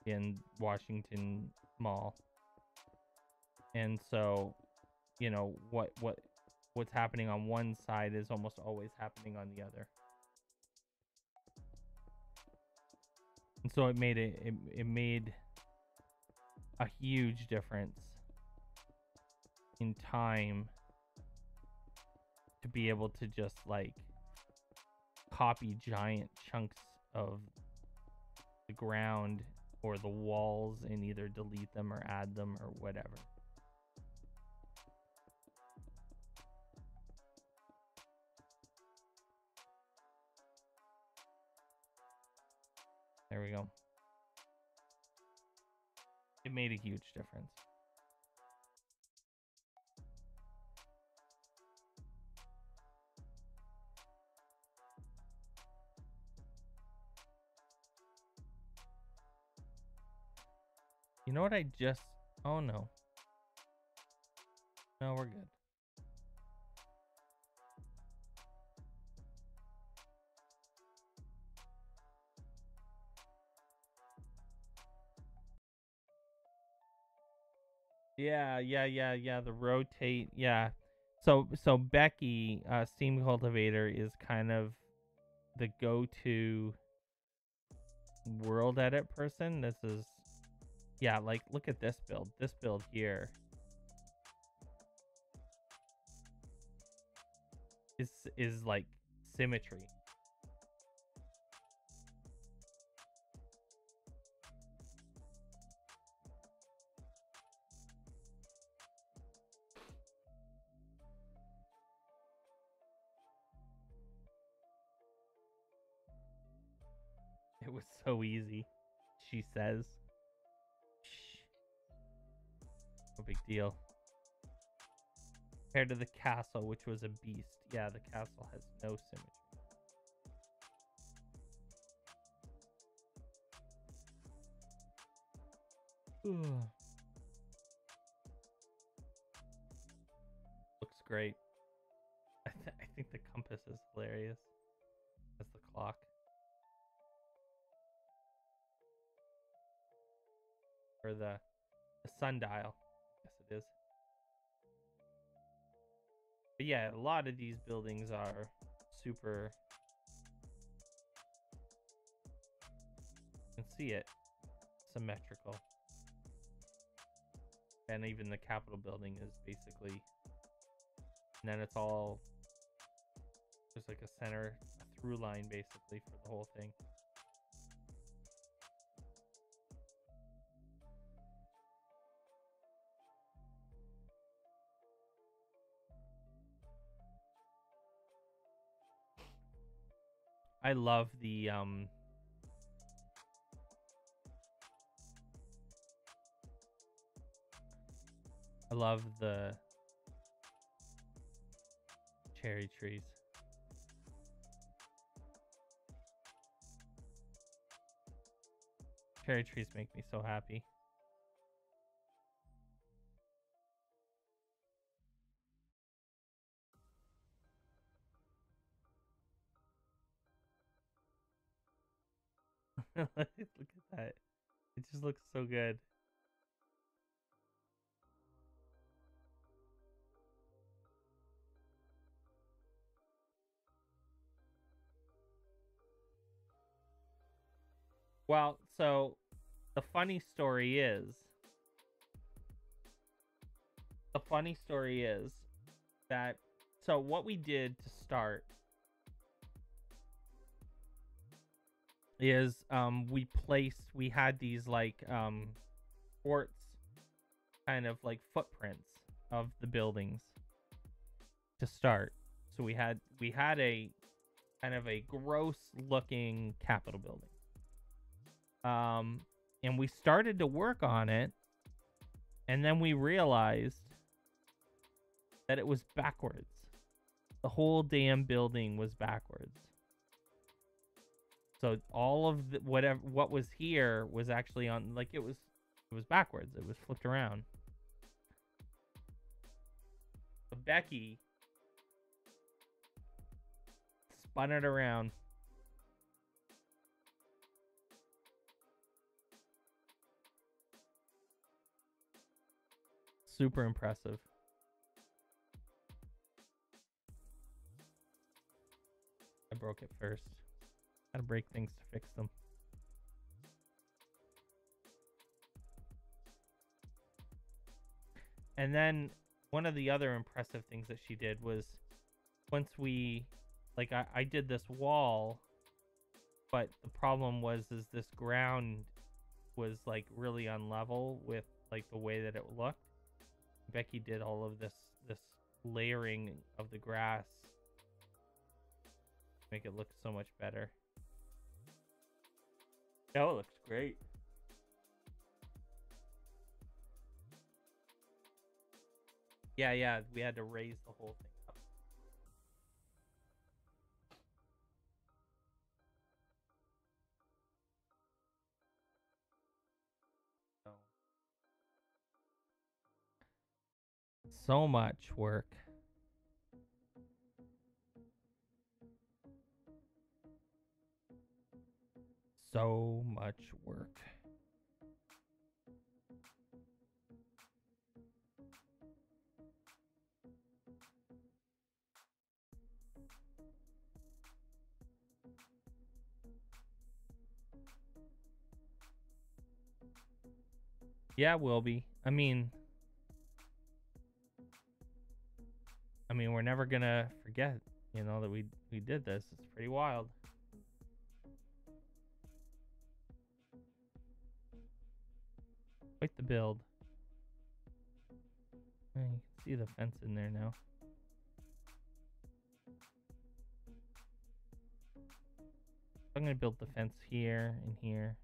in Washington Mall. And so, you know, what's happening on one side is almost always happening on the other. And so it made it made a huge difference in time to be able to just like copy giant chunks of the ground or the walls and either delete them or add them or whatever. There we go. It made a huge difference. You know what I just... Oh, no. No, we're good. Yeah. The rotate. Yeah. So Becky, Steam Cultivator, is kind of the go-to World Edit person. This is... Yeah, like, look at this build. This build here is like symmetry. It was so easy, she says. Shh, no big deal. Compared to the castle, which was a beast. Yeah, the castle has no symmetry. Ugh. Looks great. I think the compass is hilarious. That's the clock. Or the sundial. Yes, it is. But yeah, a lot of these buildings are super. You can see it. Symmetrical. And even the Capitol building is basically. And then it's all. There's like a center, a through line basically for the whole thing. I love the I love the cherry trees. Cherry trees make me so happy. Look at that. It just looks so good. Well, so the funny story is that so what we did to start is we had these like quartz kind of like footprints of the buildings to start. So we had a kind of a gross looking Capitol building. And we started to work on it, and then we realized that it was backwards. The whole damn building was backwards. So all of the, what was here was actually on, like, it was backwards. It was flipped around. So Becky spun it around. Super impressive. I broke it first. Gotta break things to fix them. And then one of the other impressive things that she did was once we, like, I did this wall, but the problem was is this ground was like really unlevel with like the way that it looked. Becky did all of this layering of the grass, make it look so much better. Oh, it looks great. Yeah, we had to raise the whole thing up. So much work. So much work. Yeah, will be. I mean, we're never gonna forget you know, that we did this. It's pretty wild. Quite the build. You can see the fence in there now. I'm gonna build the fence here and here.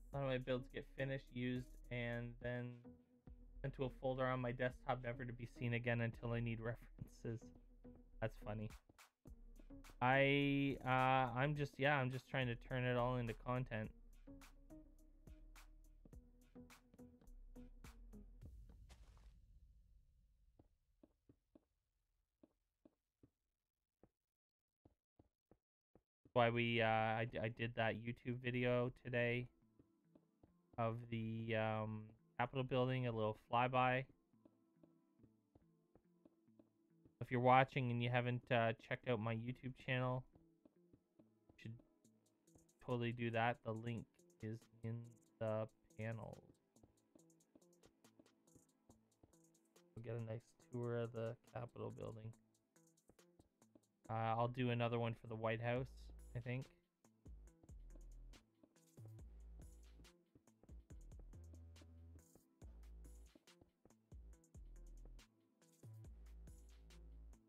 A lot of my builds get finished, used, and then into a folder on my desktop, never to be seen again until I need references. That's funny. I'm just trying to turn it all into content. Why I did that YouTube video today of the Capitol building, a little flyby. If you're watching and you haven't checked out my YouTube channel, you should totally do that. The link is in the panel. We'll get a nice tour of the Capitol building. I'll do another one for the White House, I think.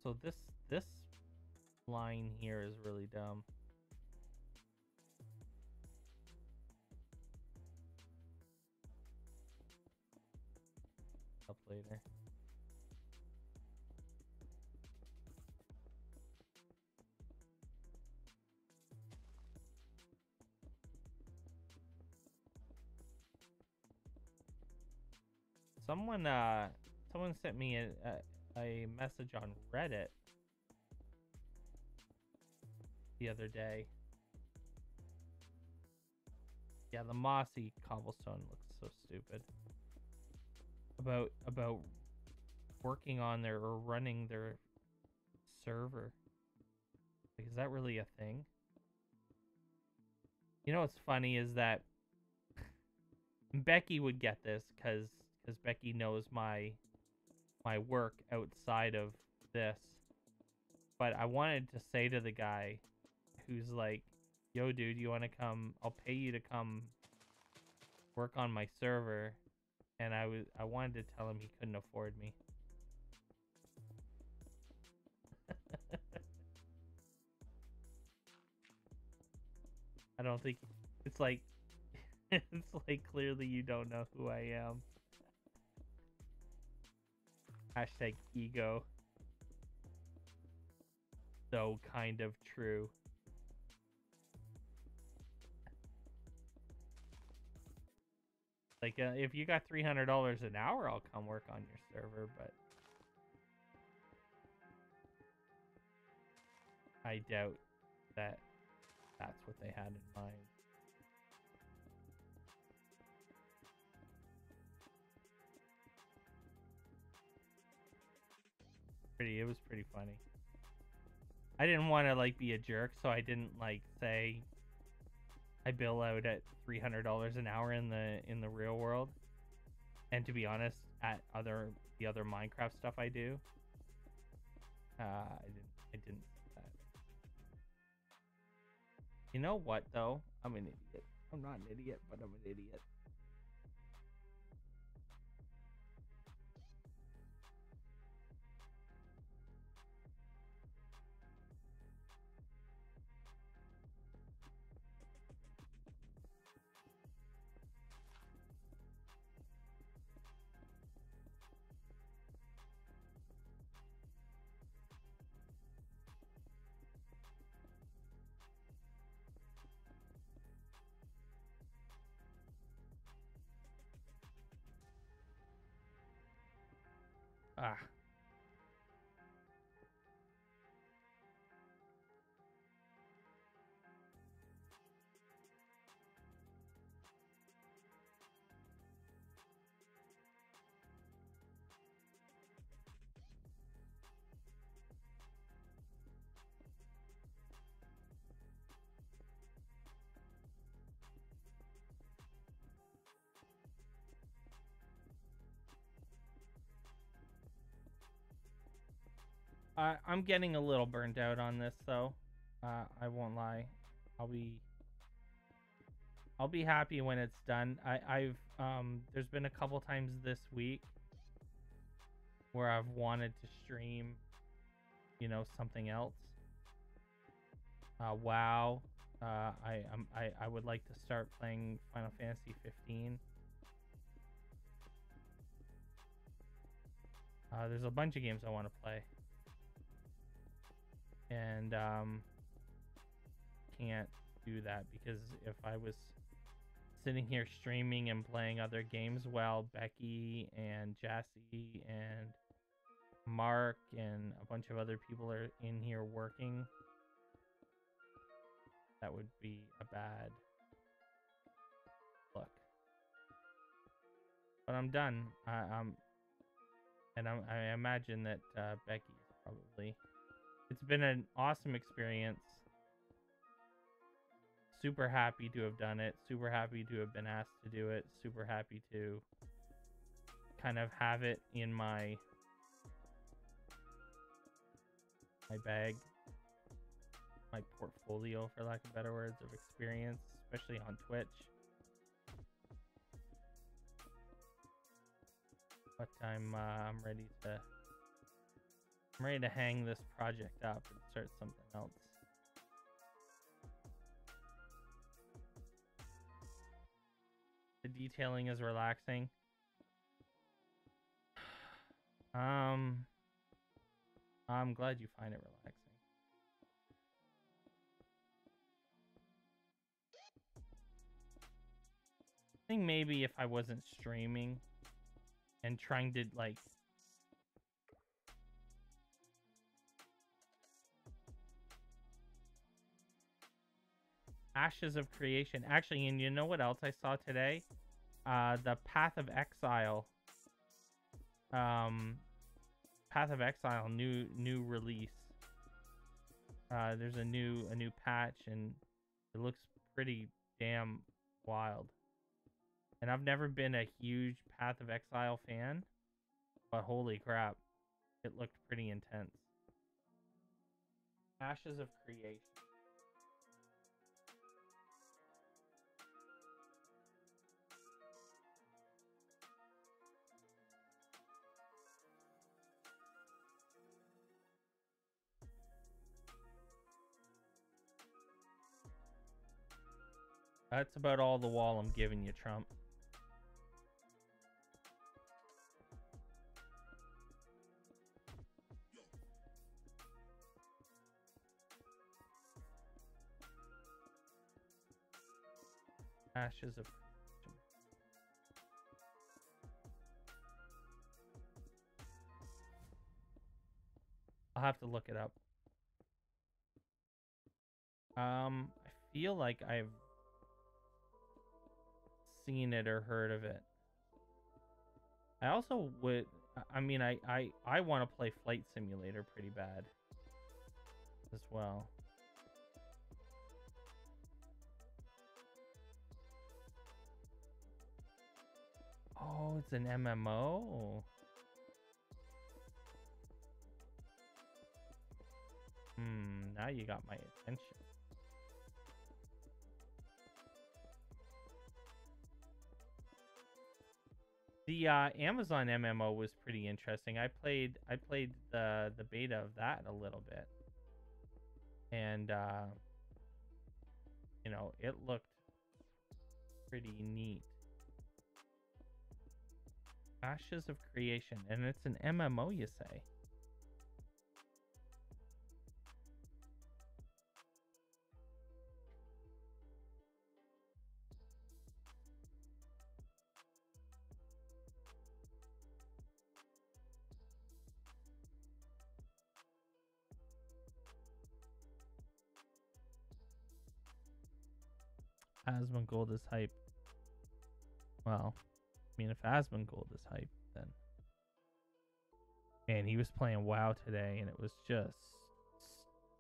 So this line here is really dumb. Up later. Someone sent me a message on Reddit the other day. Yeah, the mossy cobblestone looks so stupid. About working on their or running their server. Like, is that really a thing? You know what's funny is that Becky would get this because Becky knows my work outside of this. But I wanted to say to the guy who's like, yo dude, you want to come, I'll pay you to come work on my server, and I wanted to tell him he couldn't afford me. I don't think it's like it's like clearly you don't know who I am. Hashtag ego. So kind of true. Like, if you got $300 an hour, I'll come work on your server, but I doubt that that's what they had in mind. It was pretty funny. I didn't want to like be a jerk, so I didn't like say I bill out at $300 an hour in the real world. And to be honest, at the other Minecraft stuff I do, I didn't say that. You know what though? I'm an idiot. I'm not an idiot, but I'm an idiot. Ah. I'm getting a little burnt out on this though. I won't lie. I'll be I'll be happy when it's done. I've there's been a couple times this week where I've wanted to stream, you know, something else. WoW. I would like to start playing Final Fantasy 15. There's a bunch of games I want to play, and can't do that because if I was sitting here streaming and playing other games while Becky and Jassy and Mark and a bunch of other people are in here working, that would be a bad look. But I'm done. I imagine that Becky probably. It's been an awesome experience. Super happy to have done it. Super happy to have been asked to do it. Super happy to kind of have it in my bag, my portfolio, for lack of better words, of experience, especially on Twitch. But I'm ready to hang this project up and start something else. The detailing is relaxing. I'm glad you find it relaxing. I think maybe if I wasn't streaming and trying to like Ashes of Creation. Actually, and you know what else I saw today? The Path of Exile. Path of Exile new release. There's a new patch and it looks pretty damn wild. And I've never been a huge Path of Exile fan, but holy crap, it looked pretty intense. Ashes of Creation. That's about all the wall I'm giving you, Trump. Ashes of Creation. I'll have to look it up. I feel like I've seen it or heard of it. I also would, I mean, I want to play Flight Simulator pretty bad as well. Oh, it's an MMO. Now you got my attention. The Amazon MMO was pretty interesting. I played the beta of that a little bit, and you know, it looked pretty neat. Ashes of Creation, and it's an MMO, you say? Asmongold is hype. Well, I mean, if Asmongold is hype, then... Man, he was playing WoW today, and it was just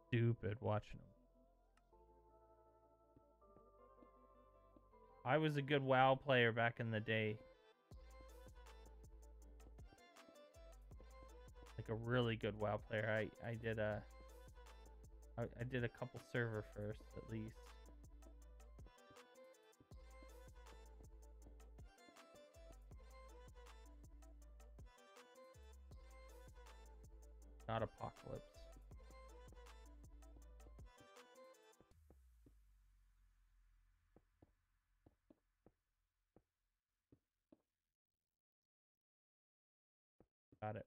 stupid watching him. I was a good WoW player back in the day. Like a really good WoW player. I did a couple server firsts at least. Not Apocalypse. Got it.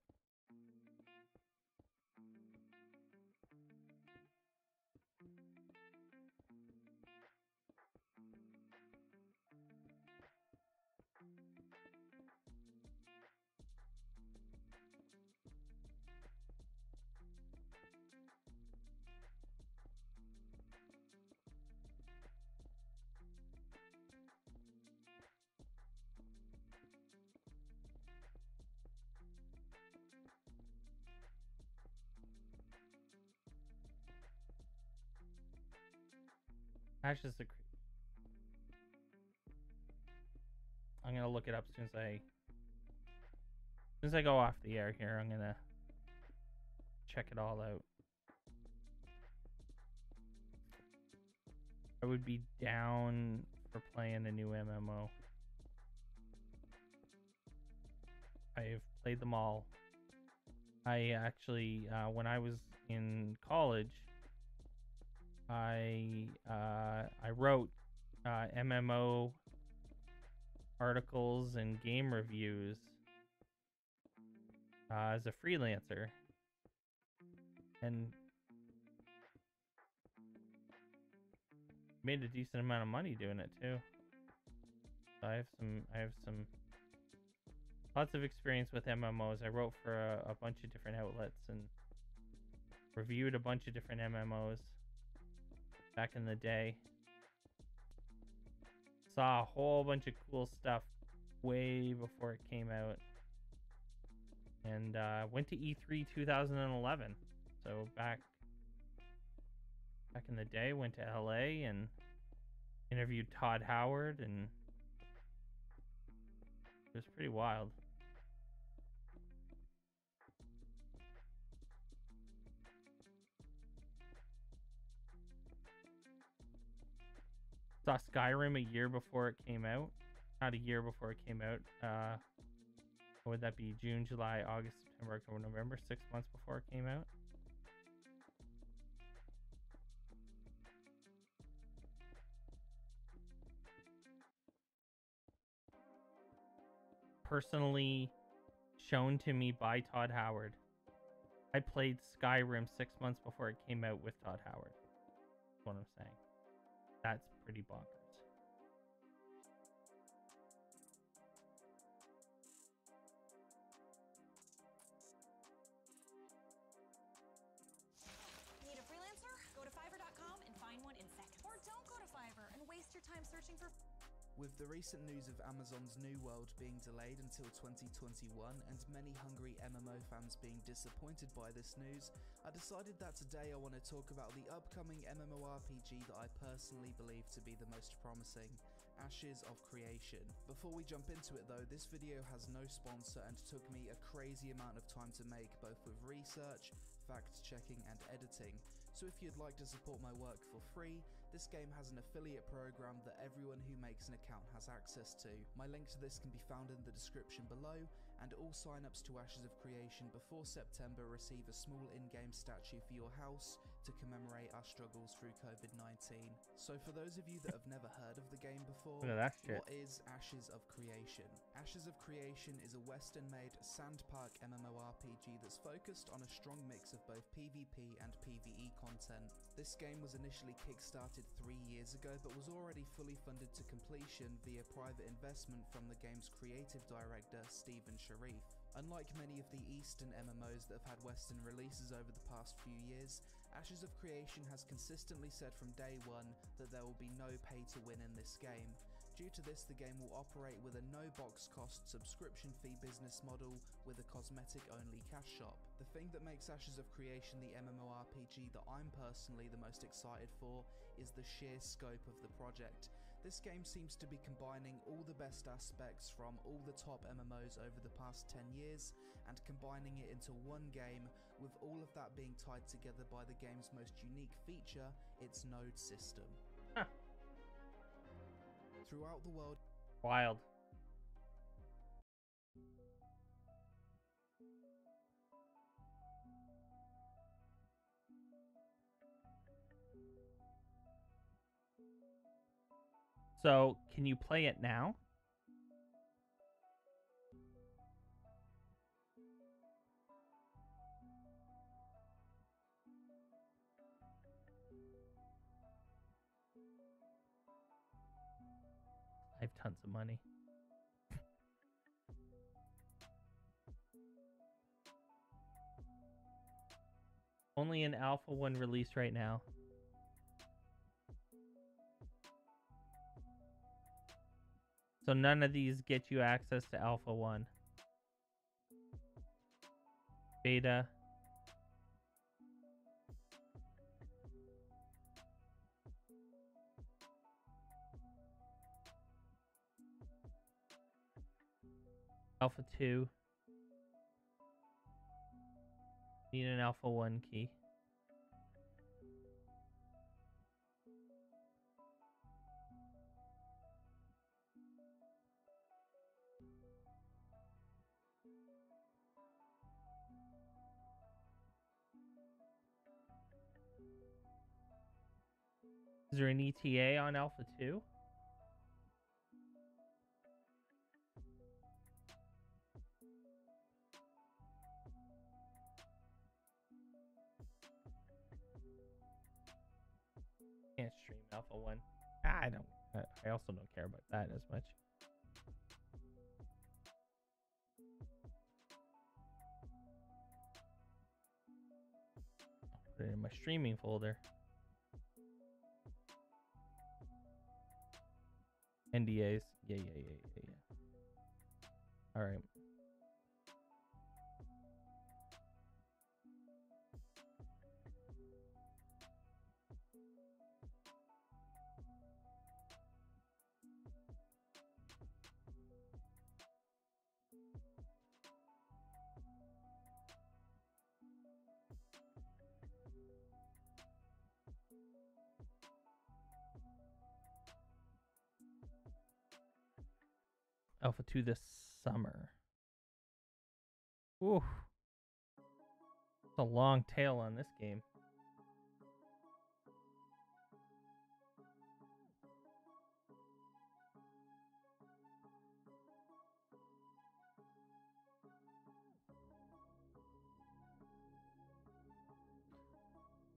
Ashes of I'm gonna look it up as soon as I go off the air here. I'm gonna check it all out. I would be down for playing a new MMO. I've played them all. I actually, when I was in college, I wrote MMO articles and game reviews as a freelancer, and made a decent amount of money doing it too. So I have some lots of experience with MMOs. I wrote for a bunch of different outlets and reviewed a bunch of different MMOs back in the day. Saw a whole bunch of cool stuff way before it came out. And went to E3 2011. So back in the day, went to LA and interviewed Todd Howard, and it was pretty wild. Saw Skyrim a year before it came out. Not a year before it came out. What would that be? June, July, August, September, October, November. 6 months before it came out. Personally shown to me by Todd Howard. I played Skyrim 6 months before it came out with Todd Howard. That's what I'm saying. That's pretty bonkers. Need a freelancer? Go to Fiverr.com and find one in seconds. Or don't go to Fiverr and waste your time searching for... With the recent news of Amazon's New World being delayed until 2021 and many hungry MMO fans being disappointed by this news, I decided that today I want to talk about the upcoming MMORPG that I personally believe to be the most promising, Ashes of Creation. Before we jump into it though, this video has no sponsor and took me a crazy amount of time to make, both with research, fact checking and editing. So if you'd like to support my work for free, this game has an affiliate program that everyone who makes an account has access to. My link to this can be found in the description below, and all signups to Ashes of Creation before September receive a small in-game statue for your house to commemorate our struggles through COVID-19. So for those of you that have never heard of the game before, what is Ashes of Creation? Ashes of Creation is a Western-made sandpark MMORPG that's focused on a strong mix of both PvP and PvE content. This game was initially kickstarted 3 years ago, but was already fully funded to completion via private investment from the game's creative director, Stephen Sharif. Unlike many of the Eastern MMOs that have had Western releases over the past few years, Ashes of Creation has consistently said from day one that there will be no pay to win in this game. Due to this, the game will operate with a no-box cost subscription fee business model with a cosmetic-only cash shop. The thing that makes Ashes of Creation the MMORPG that I'm personally the most excited for is the sheer scope of the project. This game seems to be combining all the best aspects from all the top MMOs over the past 10 years and combining it into one game, with all of that being tied together by the game's most unique feature, its node system. Huh. Throughout the world, Wild. So, can you play it now? I have tons of money. Only an Alpha 1 release right now. So none of these get you access to Alpha 1. Beta. Alpha 2. Need an Alpha 1 key. Is there an ETA on Alpha 2? Can't stream Alpha 1. I also don't care about that as much. I'll put it in my streaming folder. NDAs. Yeah. All right. Alpha 2 this summer. Ooh. It's a long tail on this game.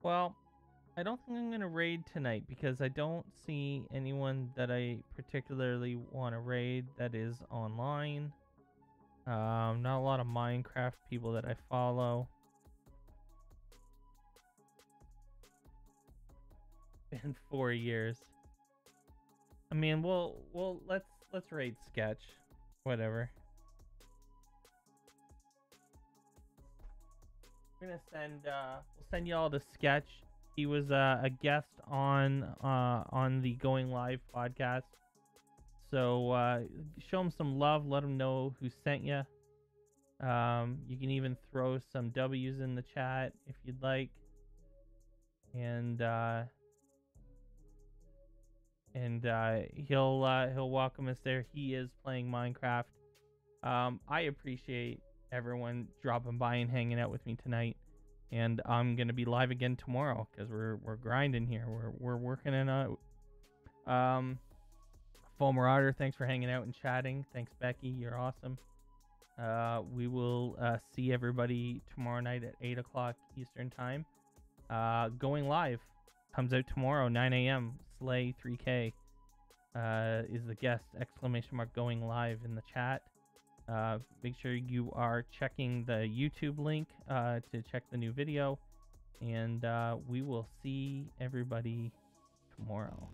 Well, I don't think I'm going to raid tonight because I don't see anyone that I particularly want to raid that is online. Not a lot of Minecraft people that I follow. In 4 years. I mean, let's raid Sketch. Whatever. We're gonna send we'll send y'all to Sketch. He was a guest on the Going Live podcast. So show him some love. Let him know who sent you. You can even throw some W's in the chat if you'd like. And he'll welcome us there. He is playing Minecraft. I appreciate everyone dropping by and hanging out with me tonight. And I'm gonna be live again tomorrow because we're grinding here. We're working it out. Full Marauder, thanks for hanging out and chatting. Thanks, Becky. You're awesome. We will see everybody tomorrow night at 8 o'clock Eastern time. Going Live comes out tomorrow, 9 a.m. Slay 3K is the guest. ! Going Live in the chat. Make sure you are checking the YouTube link to check the new video, and we will see everybody tomorrow.